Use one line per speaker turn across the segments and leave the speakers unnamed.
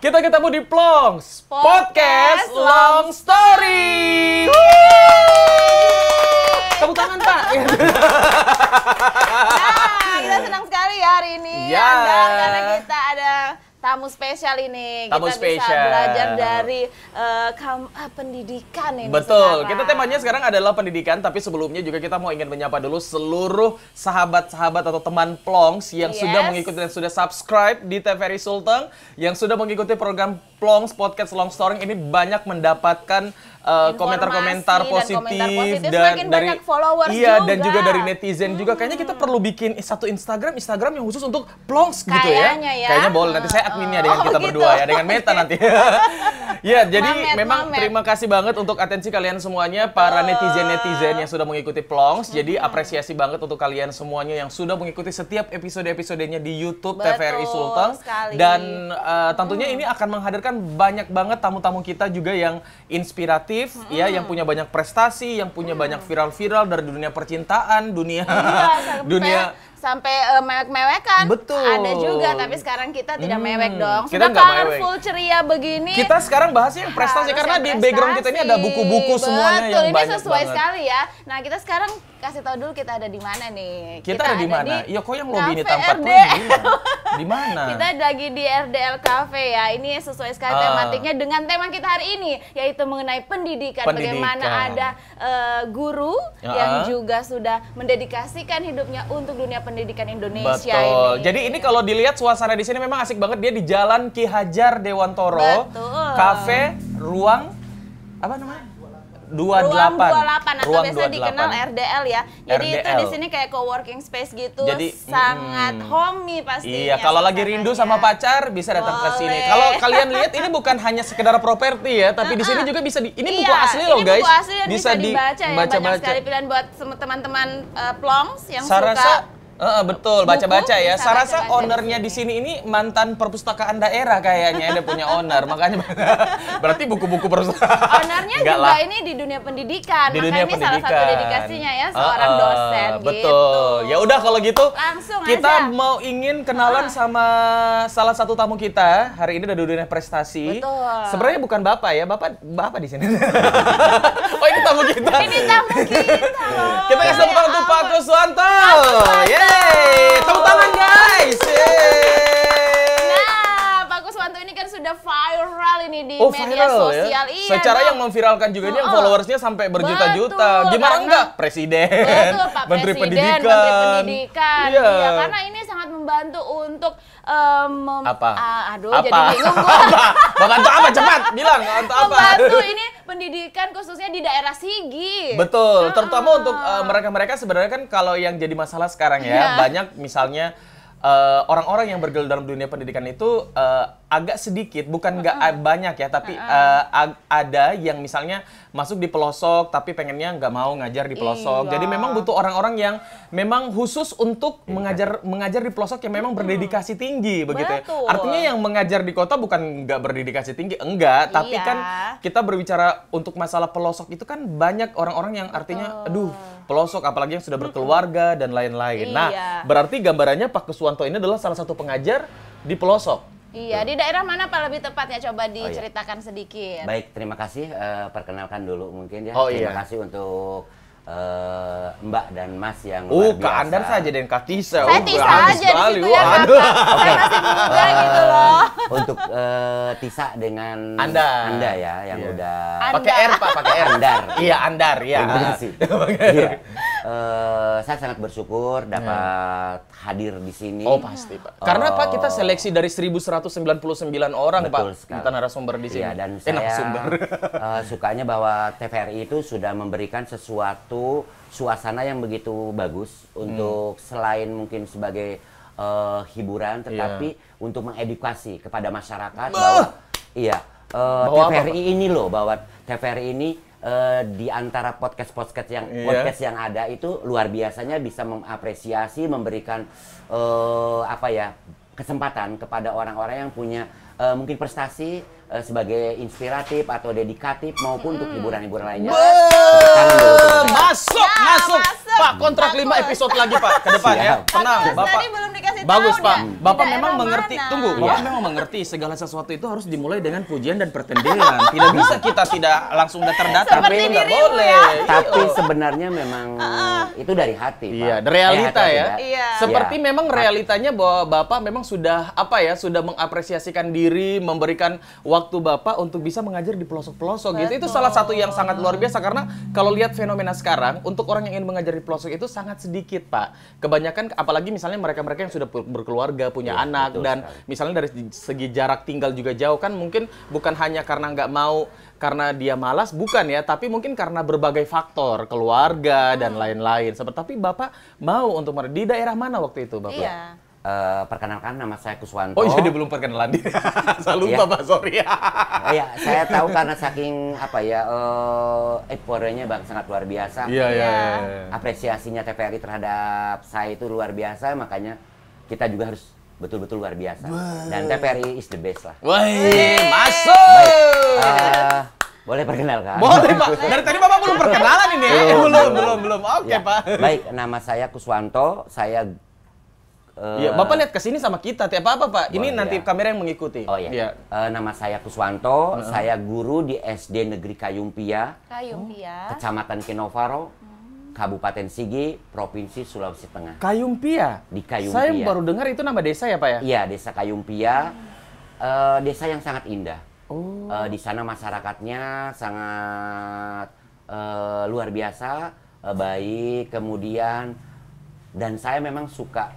Kita ketemu di Plongs Podcast Long Story. Tepuk tangan, Pak.
Nah, kita senang sekali ya hari ini Anda, karena kita ada tamu spesial ini.
Tamu
kita
spesial.
bisa belajar dari pendidikan ini.
Betul,
sekarang.
kita temanya sekarang adalah pendidikan, tapi sebelumnya juga kita mau ingin menyapa dulu seluruh sahabat-sahabat atau teman Plongs yang sudah mengikuti dan sudah subscribe di TVRI Sulteng, yang sudah mengikuti program Plongs Podcast Long Story ini banyak mendapatkan komentar-komentar positif dan dari
followers
dan juga dari netizen juga. Kayaknya kita perlu bikin satu Instagram yang khusus untuk Plongs gitu ya. Kayaknya boleh, nanti saya adminnya dengan kita berdua ya, dengan Meta nanti. Ya, jadi memang terima kasih banget untuk atensi kalian semuanya, para netizen-netizen yang sudah mengikuti Plongs. Jadi apresiasi banget untuk kalian semuanya yang sudah mengikuti setiap episode-episodenya di YouTube TVRI Sulteng. Dan tentunya ini akan menghadirkan banyak banget tamu-tamu kita juga yang inspiratif, ya, yang punya banyak prestasi, yang punya banyak viral-viral dari dunia percintaan, dunia
sampai mewek-mewekan.
Betul.
Ada juga, tapi sekarang kita tidak mewek dong.
Kita
sudah colorful, ceria begini.
Kita sekarang bahasnya yang prestasi karena di background kita ini ada buku-buku semuanya yang
ini
banyak
sesuai
banget.
sekali ya. Nah, kita sekarang kasih tahu dulu kita ada di mana nih.
Kita ada di mana? Iya, kok yang lobby ini tampak di mana?
Kita lagi di RDL Cafe ya. Ini sesuai sekali tematiknya dengan tema kita hari ini, yaitu mengenai pendidikan. Bagaimana ada guru yang juga sudah mendedikasikan hidupnya untuk dunia pendidikan Indonesia.
Betul. Jadi ini kalau dilihat suasana di sini memang asik banget. Dia di Jalan Ki Hajar Dewantoro.
Betul.
Cafe Ruang apa namanya?
Ruang 28 atau
Ruang
biasa
28.
dikenal RDL ya. Jadi itu
RDL.
di sini kayak co-working space gitu.
Jadi,
sangat homey pastinya.
Iya, kalau lagi rindu sama pacar bisa datang ke sini. Kalau kalian lihat ini bukan hanya sekedar properti ya, tapi di sini juga bisa ini buku asli loh, guys.
Ini buku asli dan bisa dibaca ya.
baca-baca.
Banyak sekali pilihan buat teman-teman Plongs yang
Saya rasa betul, baca-baca ya.
bisa
Saya rasa
baca-baca
ownernya di sini ini mantan perpustakaan daerah kayaknya, dia punya owner. Makanya berarti buku-buku perpustakaan.
Ownernya juga ini di dunia pendidikan.
Di
Makanya
dunia
ini salah satu dedikasinya ya, seorang dosen
betul.
gitu.
Ya udah kalau gitu
langsung
kita
aja
mau ingin kenalan sama salah satu tamu kita hari ini dari dunia prestasi.
Betul.
Sebenarnya bukan Bapak ya, Bapak di sini. Oh, ini tamu kita.
Ini tamu kita loh.
Kita kasih tepuk tangan untuk Pak Kuswanto. Yeay, tepuk tangan guys.
Nah, Pak Kuswanto ini kan sudah viral ini di media
viral,
sosial.
Ya?
Iya,
secara yang memviralkan juga ini yang followersnya sampai berjuta-juta. Gimana enggak? Presiden,
betul, Pak
Menteri
Presiden,
Pendidikan.
Menteri Pendidikan.
Iya.
Iya, karena ini sangat membantu untuk
apa?
Jadi bingung gua.
Membantu apa? Cepat bilang, untuk apa?
Membantu ini pendidikan khususnya di daerah Sigi.
Betul, terutama untuk mereka-mereka sebenarnya kan kalau yang jadi masalah sekarang ya, banyak misalnya orang-orang yang bergelut dalam dunia pendidikan itu agak sedikit, bukan nggak banyak ya, tapi ada yang misalnya masuk di pelosok tapi pengennya nggak mau ngajar di pelosok. Jadi memang butuh orang-orang yang memang khusus untuk mengajar di pelosok yang memang berdedikasi tinggi begitu ya. Artinya yang mengajar di kota bukan nggak berdedikasi tinggi, enggak, tapi kan kita berbicara untuk masalah pelosok itu kan banyak orang-orang yang artinya aduh, pelosok apalagi yang sudah berkeluarga dan lain-lain. Nah, berarti gambarannya Pak Kuswanto ini adalah salah satu pengajar di pelosok.
Iya, di daerah mana Pak lebih tepatnya? Coba diceritakan sedikit.
Baik, terima kasih. Perkenalkan dulu mungkin ya.
Terima
kasih untuk Mbak dan Mas yang luar biasa.
Kak Andar saja dan Kak Tisa.
Saya Tisa aja di situ ya,
Aduh.
Saya masih muda gitu loh.
Untuk Tisa dengan
Anda
ya yang udah
pakai R, Pak, pakai R.
Andar.
Iya, Andar, ya.
Iya. Saya sangat bersyukur dapat hadir di sini.
Oh, pasti, Pak. Karena Pak kita seleksi dari 1199 orang,
Betul
Pak. Kita narasumber di sini.
Iya, dan saya sukanya bahwa TVRI itu sudah memberikan sesuatu suasana yang begitu bagus untuk selain mungkin sebagai hiburan, tetapi untuk mengedukasi kepada masyarakat bahwa TVRI ini loh, bahwa TVRI ini di antara podcast yang ada itu luar biasanya bisa mengapresiasi, memberikan kesempatan kepada orang-orang yang punya mungkin prestasi sebagai inspiratif atau dedikatif maupun untuk hiburan-hiburan lainnya.
Masuk. Pak, kontrak 5 episode lagi, Pak, ke depan ya. Tenang, Bapak.
Tadi belum dikasih
Bagus,
tahu
Pak.
dah, di
Bapak
daerah
memang mengerti.
mana.
Tunggu, Bapak memang mengerti segala sesuatu itu harus dimulai dengan pujian dan pertendean. Tidak bisa kita tidak langsung terdata.
Seperti
Tapi nggak
dirimu
boleh.
ya.
Tapi sebenarnya memang itu dari hati, Pak.
Iya, realita
atau
ya.
tidak?
Iya.
Seperti
Iya.
memang realitanya bahwa Bapak memang sudah sudah mengapresiasikan diri, memberikan waktu Bapak untuk bisa mengajar di pelosok-pelosok gitu. Itu salah satu yang sangat luar biasa karena kalau lihat fenomena sekarang untuk orang yang ingin mengajar di pelosok itu sangat sedikit, Pak. Kebanyakan apalagi misalnya mereka-mereka yang sudah berkeluarga, punya
Iya,
anak
betul
dan
sekali.
misalnya dari segi jarak tinggal juga jauh kan mungkin bukan hanya karena nggak mau karena dia malas, bukan ya, tapi mungkin karena berbagai faktor, keluarga dan lain-lain. Tapi Bapak mau untuk di daerah mana waktu itu, Bapak?
Iya.
Perkenalkan, nama saya Kuswanto.
Oh iya, dia belum perkenalan diri. Saya lupa,
Iya.
Pak, sorry ya.
Iya, saya tahu karena saking euforianya Bang sangat luar biasa.
Iya.
Apresiasinya TVRI terhadap saya itu luar biasa, makanya kita juga harus betul-betul luar biasa. Dan TVRI is the best lah.
Wah, masuk.
Boleh perkenalkan?
Boleh, Pak. Dari tadi Bapak belum perkenalan ini. Belum. Oke,
Ya,
Pak.
baik, nama saya Kuswanto, saya
Iya, Bapak lihat ke sini sama kita. Tidak apa-apa, Pak. Ini
Boleh,
nanti
ya.
kamera yang mengikuti.
Oh iya. Nama saya Kuswanto, saya guru di SD Negeri Kayumpia,
Kayumpia.
Kecamatan Kinovaro, Kabupaten Sigi, Provinsi Sulawesi Tengah.
Kayumpia.
Di Kayumpia.
Saya baru dengar itu nama desa ya, Pak ya?
Iya, Desa Kayumpia, desa yang sangat indah.
Oh.
Di sana masyarakatnya sangat luar biasa, baik, kemudian dan saya memang suka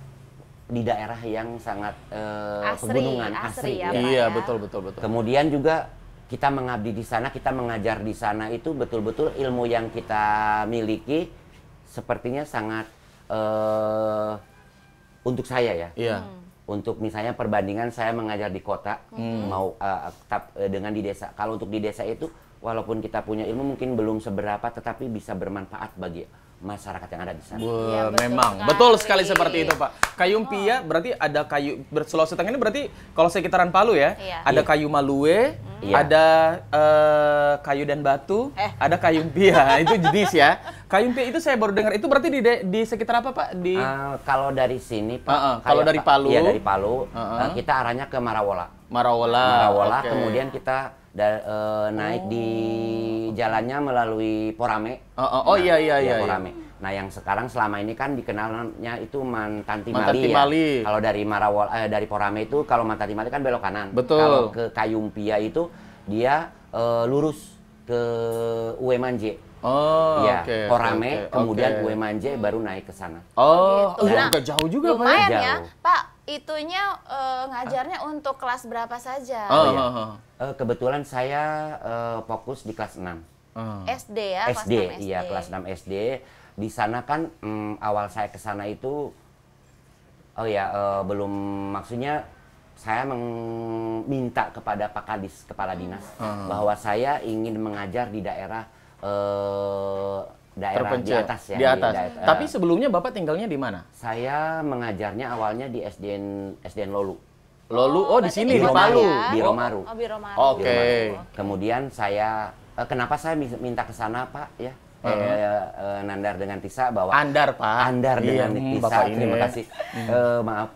di daerah yang sangat pegunungan, asri.
ya, Pak,
Iya,
ya.
betul.
Kemudian juga kita mengabdi di sana, kita mengajar di sana itu betul-betul ilmu yang kita miliki sepertinya sangat untuk saya ya.
Iya.
Untuk misalnya perbandingan saya mengajar di kota mau dengan di desa. Kalau untuk di desa itu walaupun kita punya ilmu mungkin belum seberapa tetapi bisa bermanfaat bagi masyarakat yang ada di sana.
Wah,
Iya,
betul
betul
sekali
sekali.
seperti itu, Pak. Kayumpia berarti ada kayu Sulawesi Tengah ini berarti kalau sekitaran Palu ya,
Iya.
ada
Iya.
kayu Malue,
Iya.
ada kayu dan batu, ada kayumpia. Itu jenis ya. Kayumpia itu saya baru dengar. Itu berarti di sekitar apa, Pak? Di
Kalau dari sini Pak,
kalau dari Palu?
Iya, dari Palu, kita arahnya ke Marawola.
Marawola. Oke.
Kemudian kita naik di jalannya melalui Porame.
Iya.
Porame. Nah, yang sekarang selama ini kan dikenalnya itu Mantanti
Mantanti
Mali ya.
Mali.
Kalau dari dari Porame itu kalau Mantanti Mali kan belok kanan.
Betul.
Kalau ke Kayumpia itu dia lurus ke Uwe Manje.
Oh,
Ya,
oke.
Porame,
oke,
kemudian
oke.
Uwe Manje baru naik ke sana.
Oh,
Gitu. Nah,
agak jauh juga, Pak.
Lumayan
Jauh.
ya, Pak. Itunya ngajarnya untuk kelas berapa saja?
Oh,
iya.
oh.
Kebetulan saya fokus di kelas 6.
SD ya, kelas
SD,
6 SD.
iya kelas 6 SD. Di sana kan awal saya ke sana itu belum, maksudnya saya meminta kepada Pak Kadis, kepala dinas, bahwa saya ingin mengajar di daerah daerah di
Terpencil.
atas ya.
Di atas.
daerah-
Tapi sebelumnya Bapak tinggalnya di mana?
saya mengajarnya awalnya di SDN Lolu.
Lolu, di
berarti
sini di
Romaru,
Palu.
ya?
di Romaru.
Oh, di Romaru.
Oke.
Kemudian saya kenapa saya minta ke sana Pak ya? Nandar dengan Tisa bahwa
Andar, Pak.
Andar
Iya,
dengan Tisa,
Bapak ini.
terima kasih. Maaf.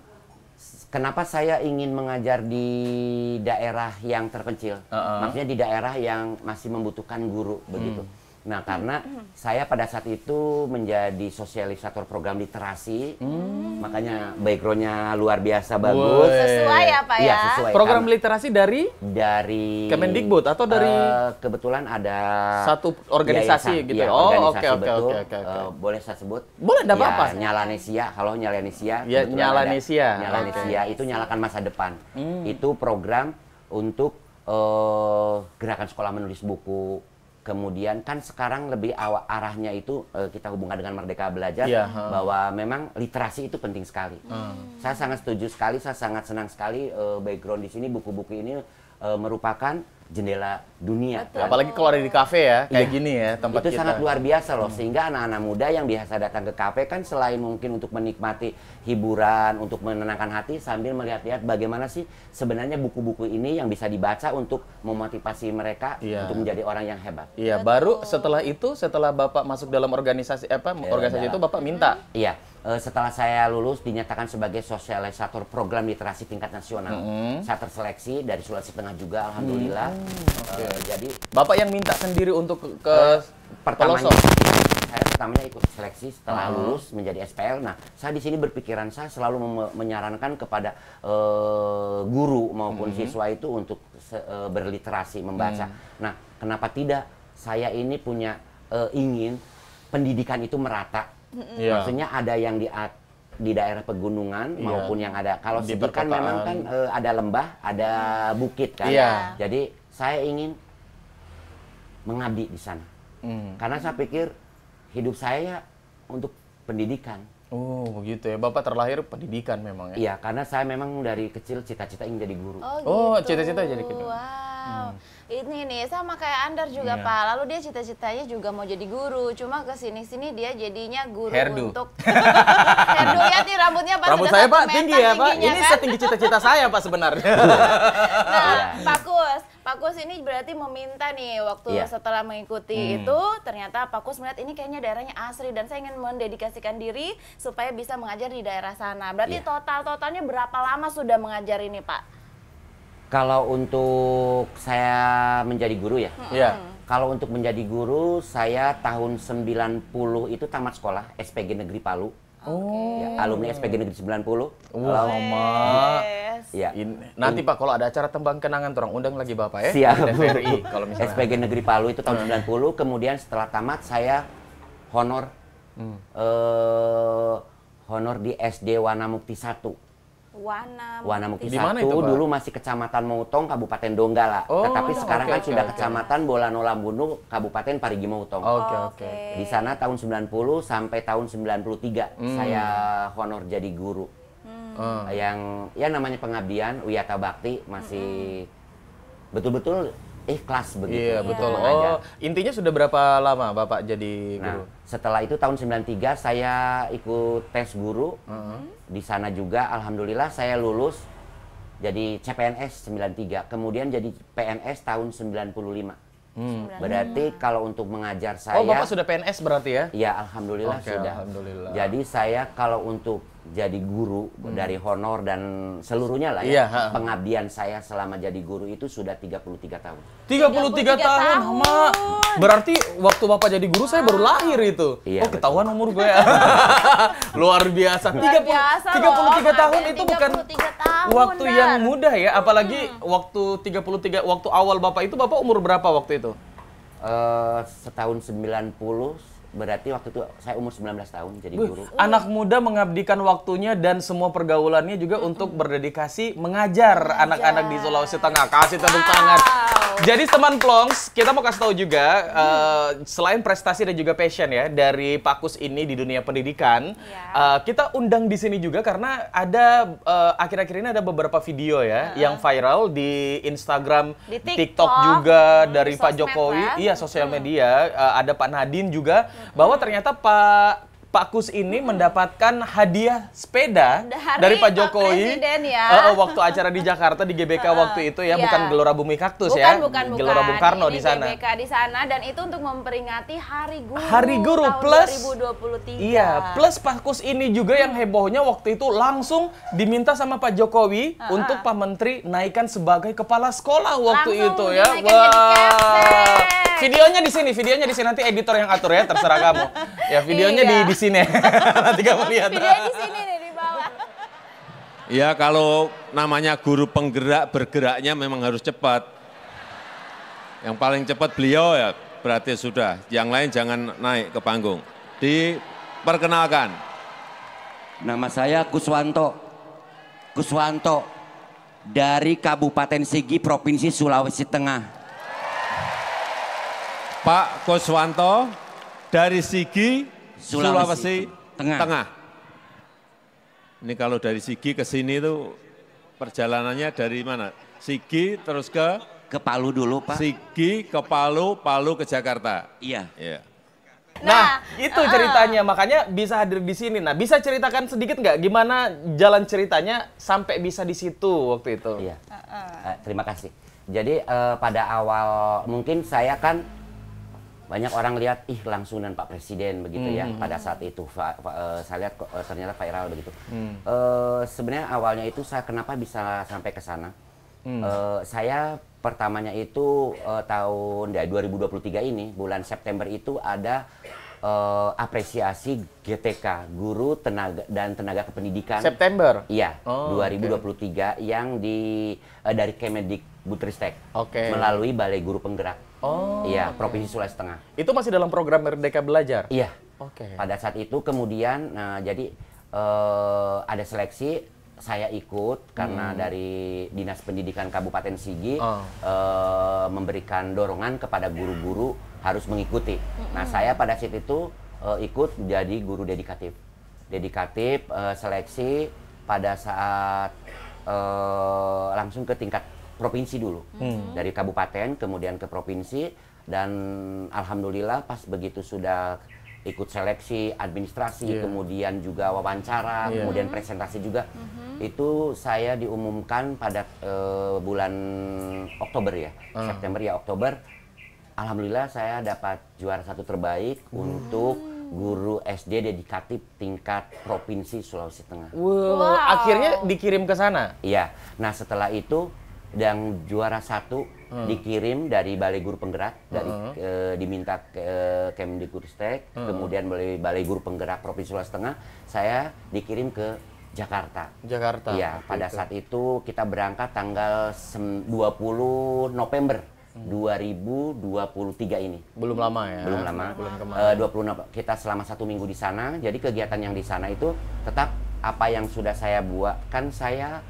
Kenapa saya ingin mengajar di daerah yang terpencil? Maksudnya di daerah yang masih membutuhkan guru begitu. Nah, karena saya pada saat itu menjadi sosialisator program literasi, makanya background-nya luar biasa bagus.
Sesuai ya, Pak
Iya,
ya?
sesuai.
Program
Karena
literasi dari
dari
Kemendikbud atau dari
kebetulan ada
satu organisasi
yayasan.
gitu.
Iya,
Oh,
organisasi,
oke.
betul.
Oke.
Boleh saya sebut?
Boleh, nggak
Ya,
apa-apa.
Nyalanesia, kalau Nyalanesia.
Ya,
kebetulan
Nyalanesia.
ada Nyalanesia itu nyalakan masa depan. Itu program untuk gerakan sekolah menulis buku. Kemudian kan sekarang lebih arahnya itu kita hubungkan dengan Merdeka Belajar,
Iya,
bahwa memang literasi itu penting sekali. Saya sangat setuju sekali, saya sangat senang sekali background di sini buku-buku ini merupakan jendela dunia.
Betul.
Apalagi kalau ada di kafe ya, kayak
Iya.
gini ya tempat
Itu
kita.
sangat luar biasa loh, sehingga anak-anak muda yang biasa datang ke kafe kan selain mungkin untuk menikmati hiburan, untuk menenangkan hati sambil melihat-lihat bagaimana sih sebenarnya buku-buku ini yang bisa dibaca untuk memotivasi mereka
Iya.
untuk menjadi orang yang hebat.
Iya, baru setelah itu, setelah Bapak masuk dalam organisasi organisasi itu Bapak minta.
Iya, setelah saya lulus dinyatakan sebagai sosialisator program literasi tingkat nasional. Saya terseleksi dari Sulawesi Tengah juga, alhamdulillah. Jadi
Bapak yang minta sendiri untuk ke
pertamanya
pelosok?
saya pertamanya ikut seleksi setelah lulus menjadi SPL. Nah, saya di sini berpikiran saya selalu menyarankan kepada guru maupun siswa itu untuk berliterasi, membaca. Nah, kenapa tidak? Saya ini punya ingin pendidikan itu merata. Maksudnya ada yang di daerah pegunungan maupun yang ada. Kalau
Di
sini kan memang kan ada lembah, ada bukit kan. Jadi saya ingin mengabdi di sana. Karena saya pikir hidup saya untuk pendidikan.
Oh, begitu ya. Bapak terlahir pendidikan memang ya?
Iya, karena saya memang dari kecil cita-cita ingin jadi guru.
Oh,
gitu. Cita-cita jadi guru.
Wow. Ini nih sama kayak Andar juga, Pak. Lalu dia cita-citanya juga mau jadi guru. Cuma ke sini-sini dia jadinya guru
hairdo.
untuk hairdo ya, nih rambutnya Pak.
Rambut
sudah
saya
1
Pak
meter
tinggi ya Pak.
tingginya,
Ini
kan?
setinggi cita-cita saya Pak sebenarnya.
Nah, Pak Kus ini berarti meminta nih waktu setelah mengikuti itu, ternyata Pak Kus melihat ini kayaknya daerahnya asri dan saya ingin mendedikasikan diri supaya bisa mengajar di daerah sana. Berarti totalnya berapa lama sudah mengajar ini Pak?
Kalau untuk saya menjadi guru ya?
Iya.
Kalau untuk menjadi guru, saya tahun 90 itu tamat sekolah SPG Negeri Palu. Ya, alumni SPG Negeri 90.
Lama.
Ya.
Nanti Pak kalau ada acara tembang kenangan orang undang lagi Bapak ya.
Siap.
TVRI kalau misalnya.
SPG Negeri Palu itu tahun 90. Kemudian setelah tamat saya honor honor di SD Wana Mukti 1. Wana Mukti 1
itu,
dulu masih Kecamatan Mautong, Kabupaten Donggala. Tetapi sekarang kan sudah Kecamatan Bolano Lambunu, Kabupaten Parigi Mautong.
Oke.
Di sana tahun 90 sampai tahun 93 saya honor jadi guru. Yang ya namanya pengabdian, wiyata bakti masih betul-betul ikhlas begitu.
Iya, betul. Oh, intinya sudah berapa lama Bapak jadi guru?
Nah, setelah itu tahun 93 saya ikut tes guru. Di sana juga alhamdulillah saya lulus jadi CPNS 93. Kemudian jadi PNS tahun 95. Berarti kalau untuk mengajar saya...
Oh, Bapak sudah PNS berarti ya?
Iya, alhamdulillah sudah.
Alhamdulillah.
Jadi saya kalau untuk jadi guru dari honor dan seluruhnya lah ya, pengabdian saya selama jadi guru itu sudah 33 tahun.
33 tahun, Mak. Berarti waktu Bapak jadi guru saya baru lahir itu.
Iya,
ketahuan umur gue ya. Luar biasa. 33 tahun itu bukan waktu yang mudah ya, apalagi waktu 33 waktu awal Bapak itu Bapak umur berapa waktu itu?
Setahun 90, berarti waktu itu saya umur 19 tahun jadi guru.
Anak muda mengabdikan waktunya dan semua pergaulannya juga untuk berdedikasi mengajar anak-anak di Sulawesi Tengah. Kasih tepuk tangan. Jadi teman Plongs, kita mau kasih tahu juga selain prestasi dan juga passion ya dari Pak Kus ini di dunia pendidikan, kita undang di sini juga karena ada akhir-akhir ini ada beberapa video ya yang viral di Instagram, di TikTok juga dari Pak Jokowi, sosial media, ada Pak Nadine juga. Bahwa ternyata Pak Kus ini mendapatkan hadiah sepeda dari Pak Jokowi waktu acara di Jakarta di GBK waktu itu ya, bukan Gelora Bumi Kaktus
bukan,
Gelora Bung Karno di sana.
GBK di sana dan itu untuk memperingati Hari Guru.
Hari Guru
tahun
plus
2023.
Iya, plus Pak Kus ini juga yang hebohnya waktu itu langsung diminta sama Pak Jokowi untuk Pak Menteri naikkan sebagai kepala sekolah waktu itu ya. Wah. Videonya di sini nanti editor yang atur ya, terserah kamu. Ya videonya di sini. Nanti kamu lihat.
Videonya di sini nih di bawah.
Ya kalau namanya guru penggerak, bergeraknya memang harus cepat. Yang paling cepat beliau ya berarti sudah. Yang lain jangan naik ke panggung. Diperkenalkan.
Nama saya Kuswanto dari Kabupaten Sigi, Provinsi Sulawesi Tengah.
Pak Kuswanto dari Sigi, Sulawesi Tengah. Ini kalau dari Sigi ke sini itu perjalanannya dari mana? Sigi terus ke
Palu dulu, Pak.
Sigi ke Palu, Palu ke Jakarta.
Iya.
Nah, itu ceritanya, makanya bisa hadir di sini. Nah, bisa ceritakan sedikit nggak gimana jalan ceritanya sampai bisa di situ waktu itu?
Iya. Terima kasih. Jadi pada awal mungkin saya kan banyak orang lihat, ih langsung dan Pak Presiden begitu ya. Pada saat itu saya lihat ternyata viral begitu. Sebenarnya awalnya itu saya kenapa bisa sampai ke sana? Saya pertamanya itu tahun 2023 ini, bulan September itu ada apresiasi GTK, Guru Tenaga dan Tenaga Kependidikan.
September?
Iya, 2023 yang dari Kemendikbudristek melalui Balai Guru Penggerak. Iya, Provinsi Sulawesi Tengah.
Itu masih dalam program Merdeka Belajar?
Iya. Pada saat itu kemudian, jadi ada seleksi. Saya ikut karena dari Dinas Pendidikan Kabupaten Sigi memberikan dorongan kepada guru-guru harus mengikuti. Nah, saya pada saat itu ikut jadi guru dedikatif. Seleksi pada saat langsung ke tingkat provinsi dulu. Dari kabupaten kemudian ke provinsi, dan alhamdulillah pas begitu sudah ikut seleksi, administrasi, kemudian juga wawancara, kemudian presentasi juga. Itu saya diumumkan pada bulan Oktober ya, September ya Oktober. Alhamdulillah saya dapat juara 1 terbaik untuk guru SD dedikatif tingkat provinsi Sulawesi Tengah.
Wow. Akhirnya dikirim ke sana?
Iya. Nah setelah itu yang juara 1 dikirim dari Balai Guru Penggerak, diminta ke Kemendikbudristek, kemudian Balai Guru Penggerak Provinsi Sulawesi Tengah, saya dikirim ke Jakarta. Iya, pada saat itu kita berangkat tanggal 20 November 2023 ini.
Belum lama ya?
Belum lama. 20 kita selama 1 minggu di sana. Jadi kegiatan yang di sana itu tetap apa yang sudah saya buat, kan saya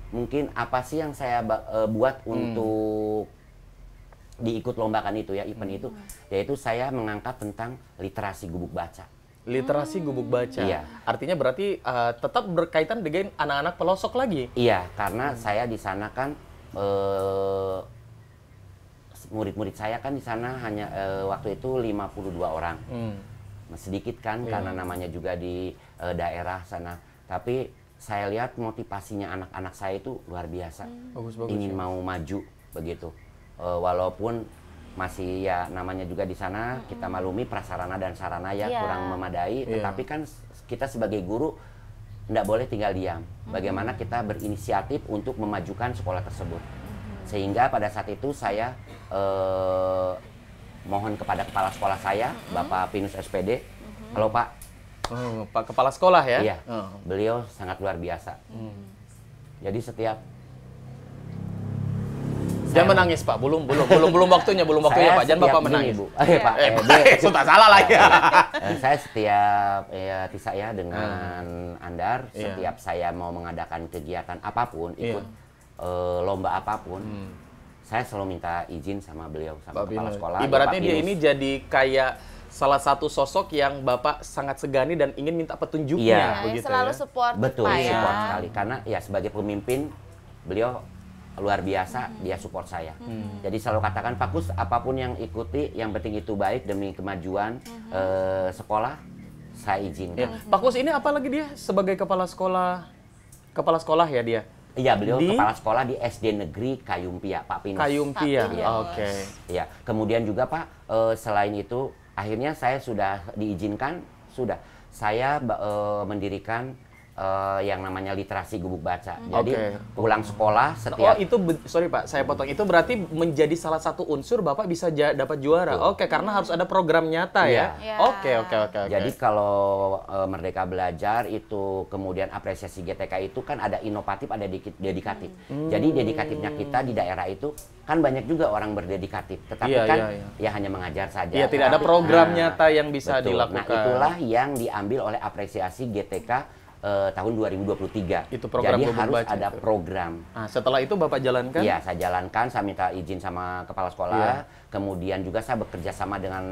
mungkin apa sih yang saya buat untuk diikut lombakan itu ya, event itu, yaitu saya mengangkat tentang literasi gubuk baca.
Literasi gubuk baca.
Iya.
Artinya berarti tetap berkaitan dengan anak-anak pelosok lagi.
Iya, karena saya di sana kan murid-murid saya kan di sana hanya waktu itu 52 orang. Sedikit kan karena namanya juga di daerah sana. Tapi saya lihat motivasinya anak-anak saya itu luar biasa.
Bagus-bagus.
Ingin mau maju begitu. Walaupun masih ya namanya juga di sana kita maklumi prasarana dan sarana ya kurang memadai, tetapi kan kita sebagai guru tidak boleh tinggal diam. Bagaimana kita berinisiatif untuk memajukan sekolah tersebut. Sehingga pada saat itu saya mohon kepada kepala sekolah saya, Bapak Pinus SPD. Halo Pak.
Pak Kepala Sekolah ya?
Iya. Beliau sangat luar biasa. Jadi setiap
jangan menangis Pak, belum waktunya Pak, jangan Bapak menangis.
Bu. Pak,
sudah salah lagi.
Saya setiap saya dengan Andar, setiap saya mau mengadakan kegiatan apapun, ikut lomba apapun, saya selalu minta izin sama beliau, sama kepala sekolah.
Ibaratnya dia ini jadi kayak salah satu sosok yang Bapak sangat segani dan ingin minta petunjuknya.
Begitu selalu support.
Betul, support sekali. Karena ya sebagai pemimpin, beliau luar biasa, dia support saya. Jadi selalu katakan, Pak Kus, apapun yang ikuti, yang penting itu baik demi kemajuan sekolah, saya izinkan.
Pak Kus ini apa lagi dia sebagai kepala sekolah ya dia?
Iya, beliau kepala sekolah di SD Negeri Kayumpia, Pak Pinus.
Kayumpia, oke.
Iya, kemudian juga Pak, selain itu, akhirnya saya sudah diizinkan, saya mendirikan yang namanya literasi gubuk baca. Jadi pulang sekolah setiap...
sorry Pak, saya potong. Itu berarti menjadi salah satu unsur Bapak bisa dapat juara. Karena harus ada program nyata ya? Oke.
Jadi kalau Merdeka Belajar itu kemudian apresiasi GTK itu kan ada inovatif, ada dedikatif. Jadi dedikatifnya kita di daerah itu kan banyak juga orang berdedikatif. Tetapi ya hanya mengajar saja.
Iya, tidak ada program nyata yang bisa dilakukan.
Nah itulah yang diambil oleh apresiasi GTK tahun 2023.
Itu program
jadi harus
baca
ada
itu.
program.
Nah, setelah itu Bapak jalankan?
Iya, saya jalankan, saya minta izin sama kepala sekolah, kemudian juga saya bekerja sama dengan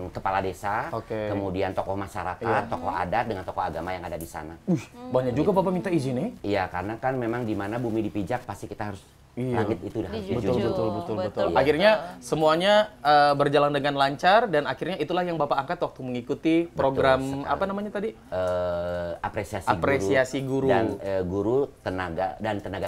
kepala desa, kemudian tokoh masyarakat, tokoh adat dengan tokoh agama yang ada di sana.
Banyak juga Bapak minta izin ya?
Iya, karena kan memang di mana bumi dipijak pasti kita harus langit itu udah harus dijunjung.
Betul. Akhirnya semuanya berjalan dengan lancar dan akhirnya itulah yang Bapak angkat waktu mengikuti program apa namanya tadi? Apresiasi guru
dan guru tenaga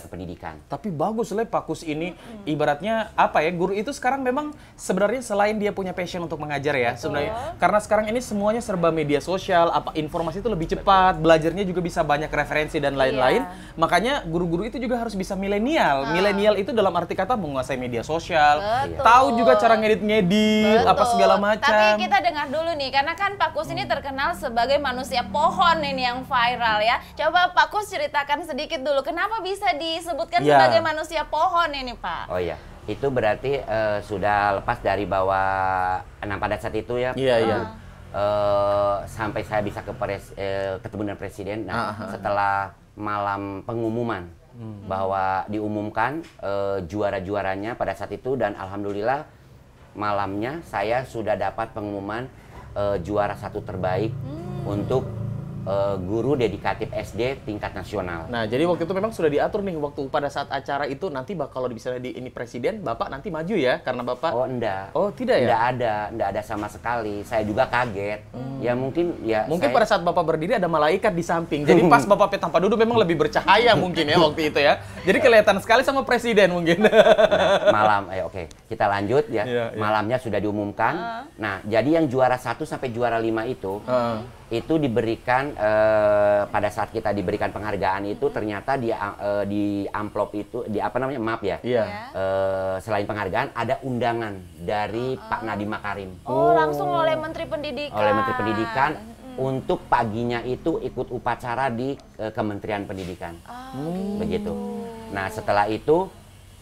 kependidikan.
Tapi bagus lah Pak Kus ini ibaratnya apa ya, guru itu sekarang memang sebenarnya selain dia punya passion untuk mengajar ya sebenarnya, karena sekarang ini semuanya serba media sosial, informasi itu lebih cepat, belajarnya juga bisa banyak referensi dan lain-lain. Makanya guru-guru itu juga harus bisa milenial. Milenial itu dalam arti kata menguasai media sosial, tahu juga cara ngedit-ngedit apa segala macam.
Tapi kita dengar dulu nih, karena kan Pak Kus ini terkenal sebagai manusia pohon ini yang viral ya. Coba Pak Kus ceritakan sedikit dulu, kenapa bisa disebutkan sebagai manusia pohon ini Pak?
Oh iya, itu berarti sudah lepas dari bahwa pada saat itu ya. Sampai saya bisa ketemu dengan presiden. Nah, setelah malam pengumuman bahwa diumumkan juara-juaranya pada saat itu, dan alhamdulillah malamnya saya sudah dapat pengumuman juara 1 terbaik untuk guru dedikatif SD tingkat nasional.
Nah, jadi waktu itu memang sudah diatur nih waktu pada saat acara itu nanti kalau misalnya ini presiden, Bapak nanti maju ya karena Bapak.
Oh, enggak.
Oh, tidak ya?
Enggak ada sama sekali. Saya juga kaget. Ya mungkin
pada saat Bapak berdiri ada malaikat di samping. Jadi pas Bapak tanpa duduk memang lebih bercahaya mungkin ya waktu itu ya. Jadi kelihatan sekali sama presiden mungkin.
Malam, oke. Kita lanjut ya. Malamnya sudah diumumkan. Nah, jadi yang juara 1 sampai juara 5 itu diberikan pada saat kita diberikan penghargaan itu ternyata di amplop itu map ya. Selain penghargaan ada undangan dari Pak Nadiem Makarim.
Oh, langsung oleh Menteri Pendidikan.
Oleh Menteri Pendidikan untuk paginya itu ikut upacara di Kementerian Pendidikan. Begitu. Nah, setelah itu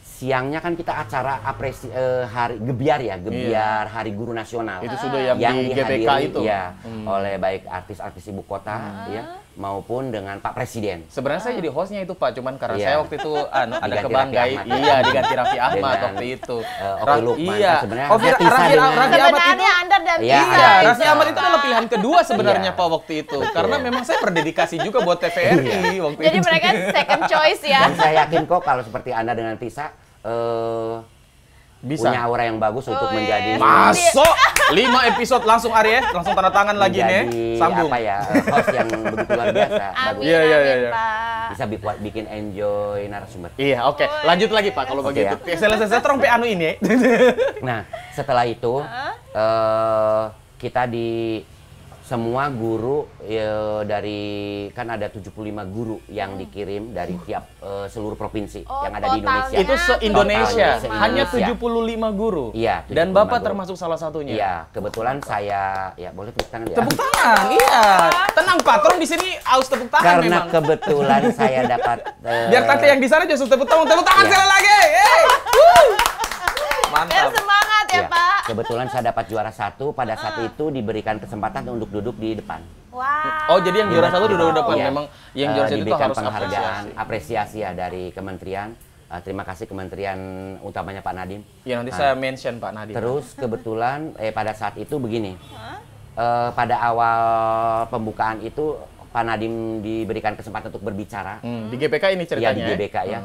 siangnya kan kita acara hari Gebiar Hari Guru Nasional.
Itu sudah yang di GBK itu
ya, oleh baik artis-artis ibu kota ya maupun dengan Pak Presiden.
Sebenarnya saya jadi hostnya itu Pak, cuman karena saya waktu itu ada kebanggaan diganti Raffi Ahmad waktu itu. Raffi
Anda dan
Raffi Ahmad itu adalah pilihan kedua sebenarnya Pak waktu itu. Karena memang saya berdedikasi juga buat TVRI waktu itu.
Jadi mereka second choice ya.
Dan saya yakin kok kalau seperti Anda dengan Tisa bisa punya aura yang bagus untuk menjadi
masuk 5 episode langsung Ari ya, langsung tanda tangan lagi nih, sambung
host yang begitu luar biasa.
Bagus. Pak.
Bisa bikin enjoy narasumber.
Iya, oke. Lanjut lagi Pak kalau begitu. Saya trompe ini.
Nah, setelah itu kita semua guru dari kan ada 75 guru yang dikirim dari tiap seluruh provinsi yang ada di Indonesia.
Itu se-Indonesia, hanya 75 guru.
Iya.
Dan Bapak termasuk salah satunya.
Iya, kebetulan saya boleh tepuk tangan ya.
Tepuk tangan, iya. Tenang Pak, tolong di sini harus tepuk tangan
karena
memang.
Karena kebetulan saya dapat
biar tante yang di sana justru tepuk tangan sekali lagi. Mantap.
Biar semangat ya Pak.
Kebetulan saya dapat juara 1, pada saat itu diberikan kesempatan untuk duduk di depan.
Wow.
Oh, jadi yang juara 1 duduk di depan. Memang yang juara 1 itu harus
penghargaan, apresiasi ya dari kementerian. Terima kasih kementerian utamanya Pak Nadiem.
Ya, nanti saya mention Pak Nadiem.
Terus kebetulan pada saat itu begini. Pada awal pembukaan itu Pak Nadiem diberikan kesempatan untuk berbicara.
Di GBK ini ceritanya.
Ya, di GBK ya.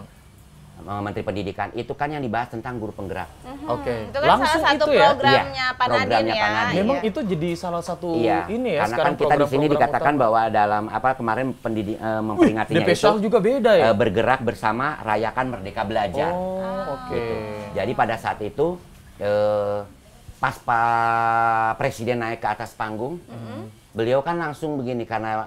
Menteri Pendidikan itu kan yang dibahas tentang guru penggerak.
Oke. Itu kan salah satu programnya Pak Nadiem ya.
Memang itu jadi salah satu ini ya.
Karena kan kita di sini dikatakan bahwa dalam kemarin memperingatinya
itu juga beda ya.
Bergerak bersama rayakan Merdeka Belajar.
Oh, oke.
Jadi pada saat itu pas Pak Presiden naik ke atas panggung, beliau kan langsung begini karena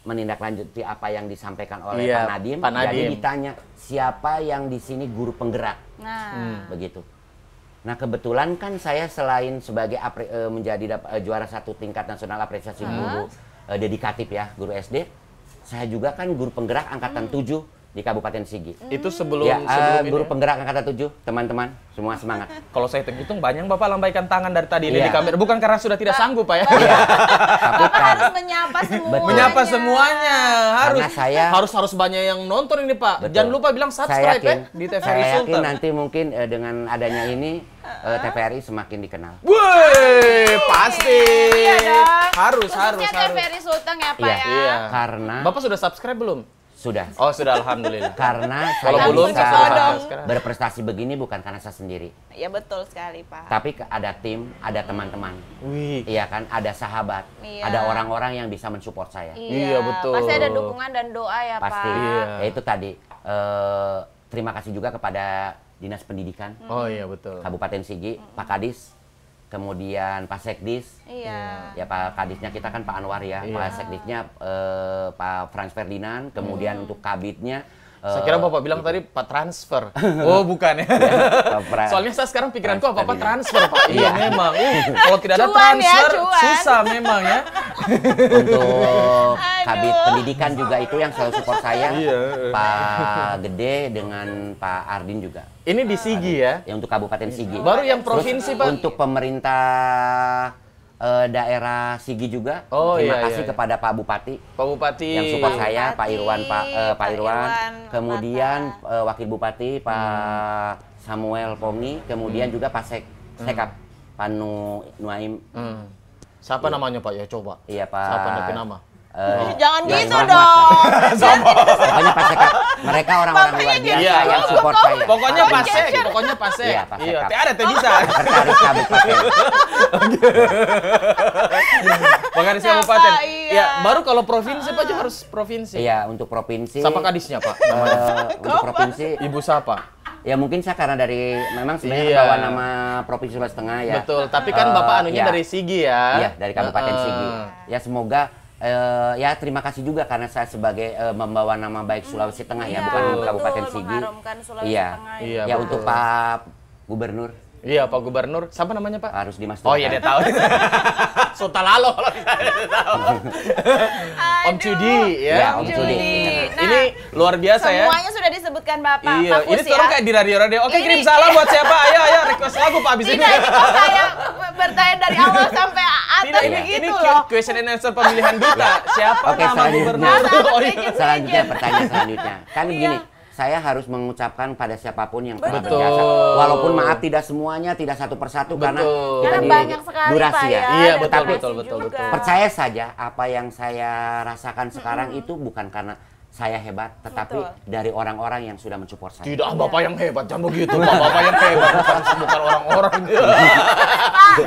menindaklanjuti apa yang disampaikan oleh Pak Nadiem. Jadi ditanya siapa yang di sini guru penggerak, begitu. Nah kebetulan kan saya selain sebagai menjadi juara 1 tingkat nasional apresiasi guru dedikatif ya, guru SD, saya juga kan guru penggerak angkatan 7 di Kabupaten Sigi.
Itu sebelum
guru penggerak angkatan 7, teman-teman semua semangat.
Kalau saya hitung banyak Bapak lambaikan tangan dari tadi ini di kamera, bukan karena sudah tidak sanggup Pak ya.
Bapak harus menyapa semuanya.
Menyapa semuanya, harus banyak yang nonton ini Pak.
Betul.
Jangan lupa bilang subscribe di TVRI Sultan.
Saya yakin nanti mungkin dengan adanya ini TVRI semakin dikenal.
Wih, pasti.
Iya dong.
Harus.
TVRI Sultan ya Pak ya.
Karena
Bapak sudah subscribe belum?
Sudah.
Oh, sudah, alhamdulillah.
Karena
Kalau
saya
belum,
bisa
sekarang.
berprestasi begini bukan karena saya sendiri.
Ya betul sekali, Pak.
Tapi ada tim, ada teman-teman.
Wih.
Iya kan, ada sahabat,
Iya.
ada orang-orang yang bisa mensupport saya.
Iya, betul.
Pasti ada dukungan dan doa ya,
Pasti.
Pak.
Iya.
Ya itu tadi. Terima kasih juga kepada Dinas Pendidikan
Oh iya, betul.
Kabupaten Sigi, Pak Kadis, kemudian Pak Sekdis.
Iya.
Ya Pak Kadisnya kita kan Pak Anwar ya,
Iya.
Pak Sekdisnya Pak Frans Ferdinand, kemudian untuk Kabitnya
Saya kira Bapak bilang tadi Pak transfer. Oh, bukan ya. Soalnya saya sekarang pikiranku apa-apa transfer, Pak. Iya, memang. Kalau tidak ada
Cuan ya,
transfer,
cuan.
susah memang ya.
Untuk Kabit
Aduh.
Pendidikan juga itu yang selalu support saya.
Iya.
Pak Gede dengan Pak Ardin juga.
Ini di Sigi ya.
Ya untuk Kabupaten Sigi.
Baru yang provinsi, Pak.
Untuk pemerintah daerah Sigi juga.
Oh,
Terima
iya,
kasih
iya.
kepada Pak Bupati
Pak Bupati.
yang support saya,
Bupati,
Pak Irwan, Pak Irwan. Kemudian
Mata.
Wakil Bupati Pak Samuel Pongi, kemudian juga Pak Sekap Pak Nuaim.
Siapa namanya, Pak? Ya coba.
Iya Pak.
Siapa tapi nama?
Jangan
Ya,
gitu
Rahmat.
dong.
Pokoknya Pak Sekap. Mereka orang-orang
Bapaknya
luar biasa
jadi
yang
kok
support
kau-
saya.
Pokoknya
Oh,
pasek,
Gesher.
pokoknya pasek.
Iya, Pasek.
Iya, teh ada teh bisa.
Sekretaris Kabupaten.
Pokoknya
Siapa?
kabupaten.
Iya.
Ya, baru kalau provinsi Pak juga harus provinsi.
Iya, untuk provinsi.
Siapa kadisnya, Pak? Namanya?
Untuk provinsi,
Ibu siapa?
ya mungkin saya karena dari memang sebenarnya
Iya.
bawa nama Provinsi Sulawesi Tengah ya.
Betul, tapi kan Bapak anunya
ya.
dari Sigi ya.
Iya, dari Kabupaten Sigi. Ya semoga ya terima kasih juga karena saya sebagai membawa nama baik Sulawesi Tengah ya,
Iya,
bukan
betul,
Kabupaten Sigi.
mengharumkan Sulawesi
Iya.
Tengah
Iya,
Ya
betul.
untuk Pak Gubernur
Iya, Pak Gubernur. Siapa namanya, Pak?
harus Dimas
Oh iya, dia tahu. Sotalalo kalau saya tahu. Om
Aduh.
Cudi ya.
Iya, Om Cudi.
Nah,
Ini luar biasa ya.
semuanya sudah disebutkan Bapak.
Iya,
Fokus
ini sekarang
ya.
kayak di radio-radio. Oke,
Ini-
kirim salam buat siapa? Ayo, request lagu Pak abis ini.
Tidak, ini kok kayak bertanya dari awal sampai atas
Tidak, ini
begitu loh.
question and answer pemilihan duta. Siapa
Oke,
nama
selanjutnya.
gubernur? Oh, iya.
Selanjutnya pertanyaan selanjutnya. Kan
Iya.
begini, saya harus mengucapkan pada siapapun yang telah
Betul.
berjasa. Walaupun maaf tidak semuanya, tidak satu persatu karena
Betul.
kita
Karena
di
banyak sekali
durasi
Pak
ya.
ya.
Iya,
dan
betul,
durasi
betul, betul,
juga.
betul.
Percaya saja apa yang saya rasakan sekarang itu bukan karena saya hebat, tetapi
Betul.
dari orang-orang yang sudah mensupport saya.
Tidak, Bapak yang hebat. Jangan begitu, Pak. Bapak yang hebat. Bukan orang-orang.